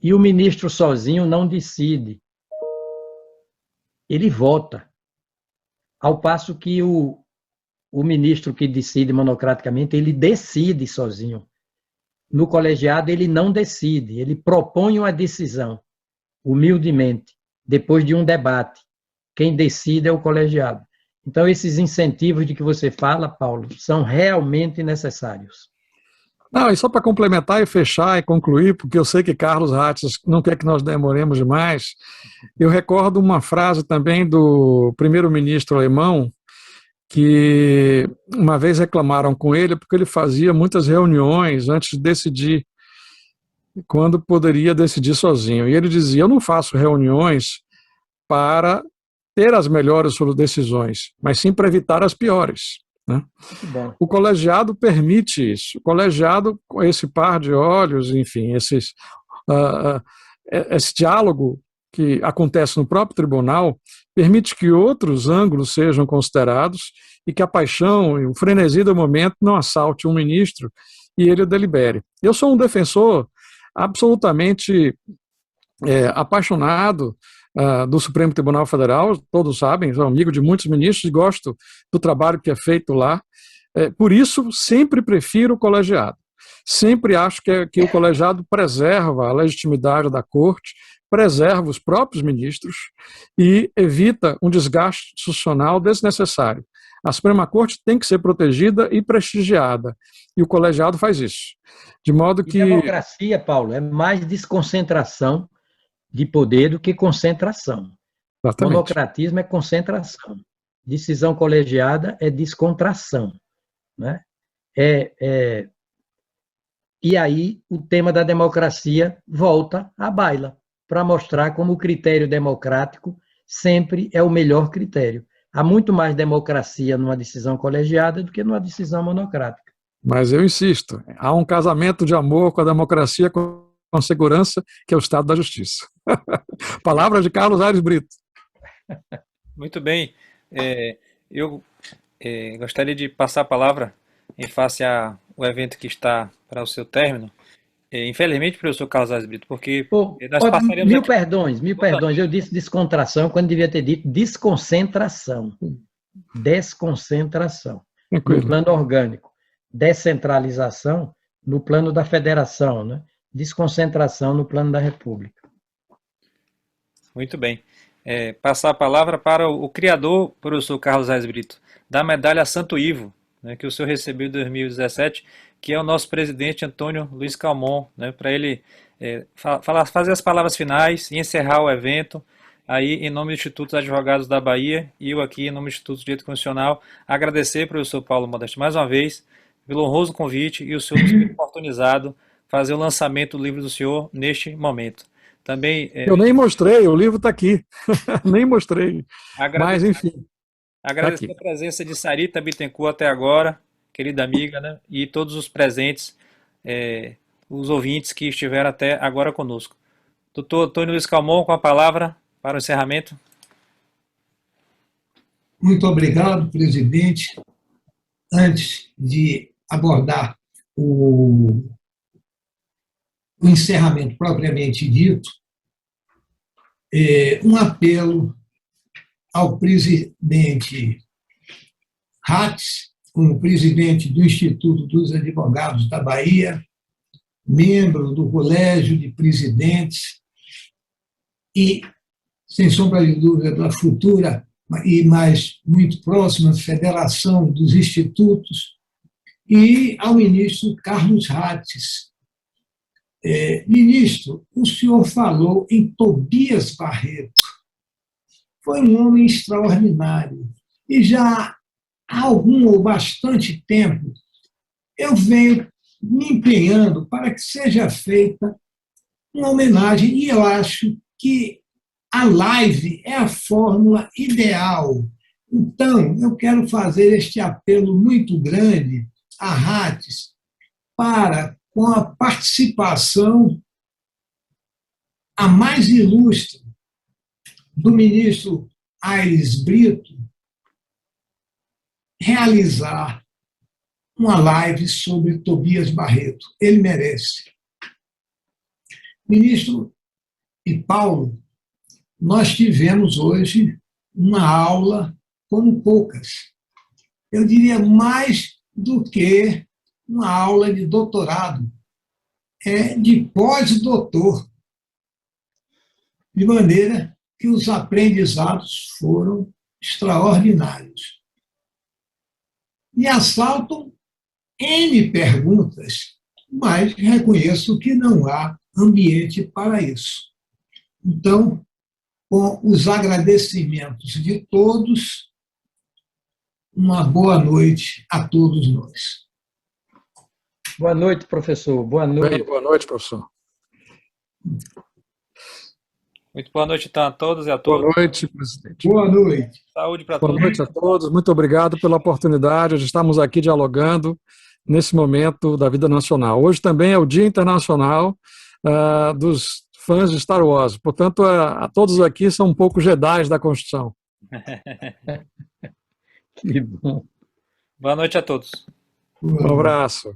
E o ministro sozinho não decide, ele vota. Ao passo que o ministro que decide monocraticamente, ele decide sozinho. No colegiado, ele não decide, ele propõe uma decisão, humildemente, depois de um debate. Quem decide é o colegiado. Então, esses incentivos de que você fala, Paulo, são realmente necessários. Não, e só para complementar e fechar e concluir, porque eu sei que Carlos Ratz não quer que nós demoremos demais, eu recordo uma frase também do primeiro-ministro alemão, que uma vez reclamaram com ele porque ele fazia muitas reuniões antes de decidir quando poderia decidir sozinho. E ele dizia, eu não faço reuniões para ter as melhores decisões, mas sim para evitar as piores. Né? O colegiado permite isso. O colegiado, com esse par de olhos, enfim, esse diálogo que acontece no próprio tribunal, permite que outros ângulos sejam considerados e que a paixão e o frenesi do momento não assalte um ministro e ele o delibere. Eu sou um defensor absolutamente apaixonado do Supremo Tribunal Federal, todos sabem, sou amigo de muitos ministros e gosto do trabalho que é feito lá. Por isso, sempre prefiro o colegiado. Sempre acho que o colegiado preserva a legitimidade da corte, preserva os próprios ministros e evita um desgaste institucional desnecessário. A Suprema Corte tem que ser protegida e prestigiada, e o colegiado faz isso. De modo que... democracia, Paulo, é mais desconcentração de poder do que concentração. Exatamente. Monocratismo é concentração. Decisão colegiada é descontração. Né? E aí o tema da democracia volta à baila, para mostrar como o critério democrático sempre é o melhor critério. Há muito mais democracia numa decisão colegiada do que numa decisão monocrática. Mas eu insisto, há um casamento de amor com a democracia, com segurança, que é o Estado da Justiça. Palavra de Carlos Aires Brito. Muito bem. Eu gostaria de passar a palavra em face ao evento que está para o seu término. Infelizmente, professor Carlos Aires Brito, porque nós passaremos mil perdões, eu disse descontração quando devia ter dito desconcentração. Desconcentração. No plano orgânico. Descentralização no plano da federação, né? Desconcentração no plano da república. Muito bem. Passar a palavra para o criador, professor Carlos Aires Brito, da medalha Santo Ivo, né, que o senhor recebeu em 2017, que é o nosso presidente Antônio Luiz Calmon, né, para ele fazer as palavras finais e encerrar o evento, aí em nome do Instituto dos Advogados da Bahia, e eu aqui em nome do Instituto de Direito Constitucional, agradecer ao professor Paulo Modesto mais uma vez, pelo honroso convite e o senhor nos ter oportunizado fazer o lançamento do livro do senhor neste momento. Também, eu nem mostrei, o livro está aqui, nem mostrei, mas enfim. Agradecer a presença de Sarita Bittencourt até agora, querida amiga, né, e todos os presentes, os ouvintes que estiveram até agora conosco. Doutor Antônio Luiz Calmon, com a palavra para o encerramento. Muito obrigado, presidente. Antes de abordar o encerramento propriamente dito, um apelo ao presidente Ratz, como presidente do Instituto dos Advogados da Bahia, membro do Colégio de Presidentes e, sem sombra de dúvida, da futura e mais muito próxima Federação dos Institutos, e ao ministro Carlos Rates. Ministro, o senhor falou em Tobias Barreto. Foi um homem extraordinário. E já há algum ou bastante tempo eu venho me empenhando para que seja feita uma homenagem, e eu acho que a live é a fórmula ideal. Então, eu quero fazer este apelo muito grande a Rates para, com a participação a mais ilustre do ministro Aires Brito, realizar uma live sobre Tobias Barreto. Ele merece. Ministro e Paulo, nós tivemos hoje uma aula como poucas. Eu diria mais do que uma aula de doutorado, de pós-doutor, de maneira que os aprendizados foram extraordinários. Me assaltam N perguntas, mas reconheço que não há ambiente para isso. Então, com os agradecimentos de todos, uma boa noite a todos nós. Boa noite, professor. Boa noite. Bem, boa noite, professor. Muito boa noite, então, a todos e a todas. Boa noite, presidente. Boa noite. Saúde para Boa todos. noite a todos. Muito obrigado pela oportunidade de estarmos aqui dialogando nesse momento da vida nacional. Hoje também é o Dia Internacional dos fãs de Star Wars. Portanto, a todos aqui são um pouco Jedis da Constituição. Que bom. Boa noite a todos. Um abraço.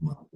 Boa noite.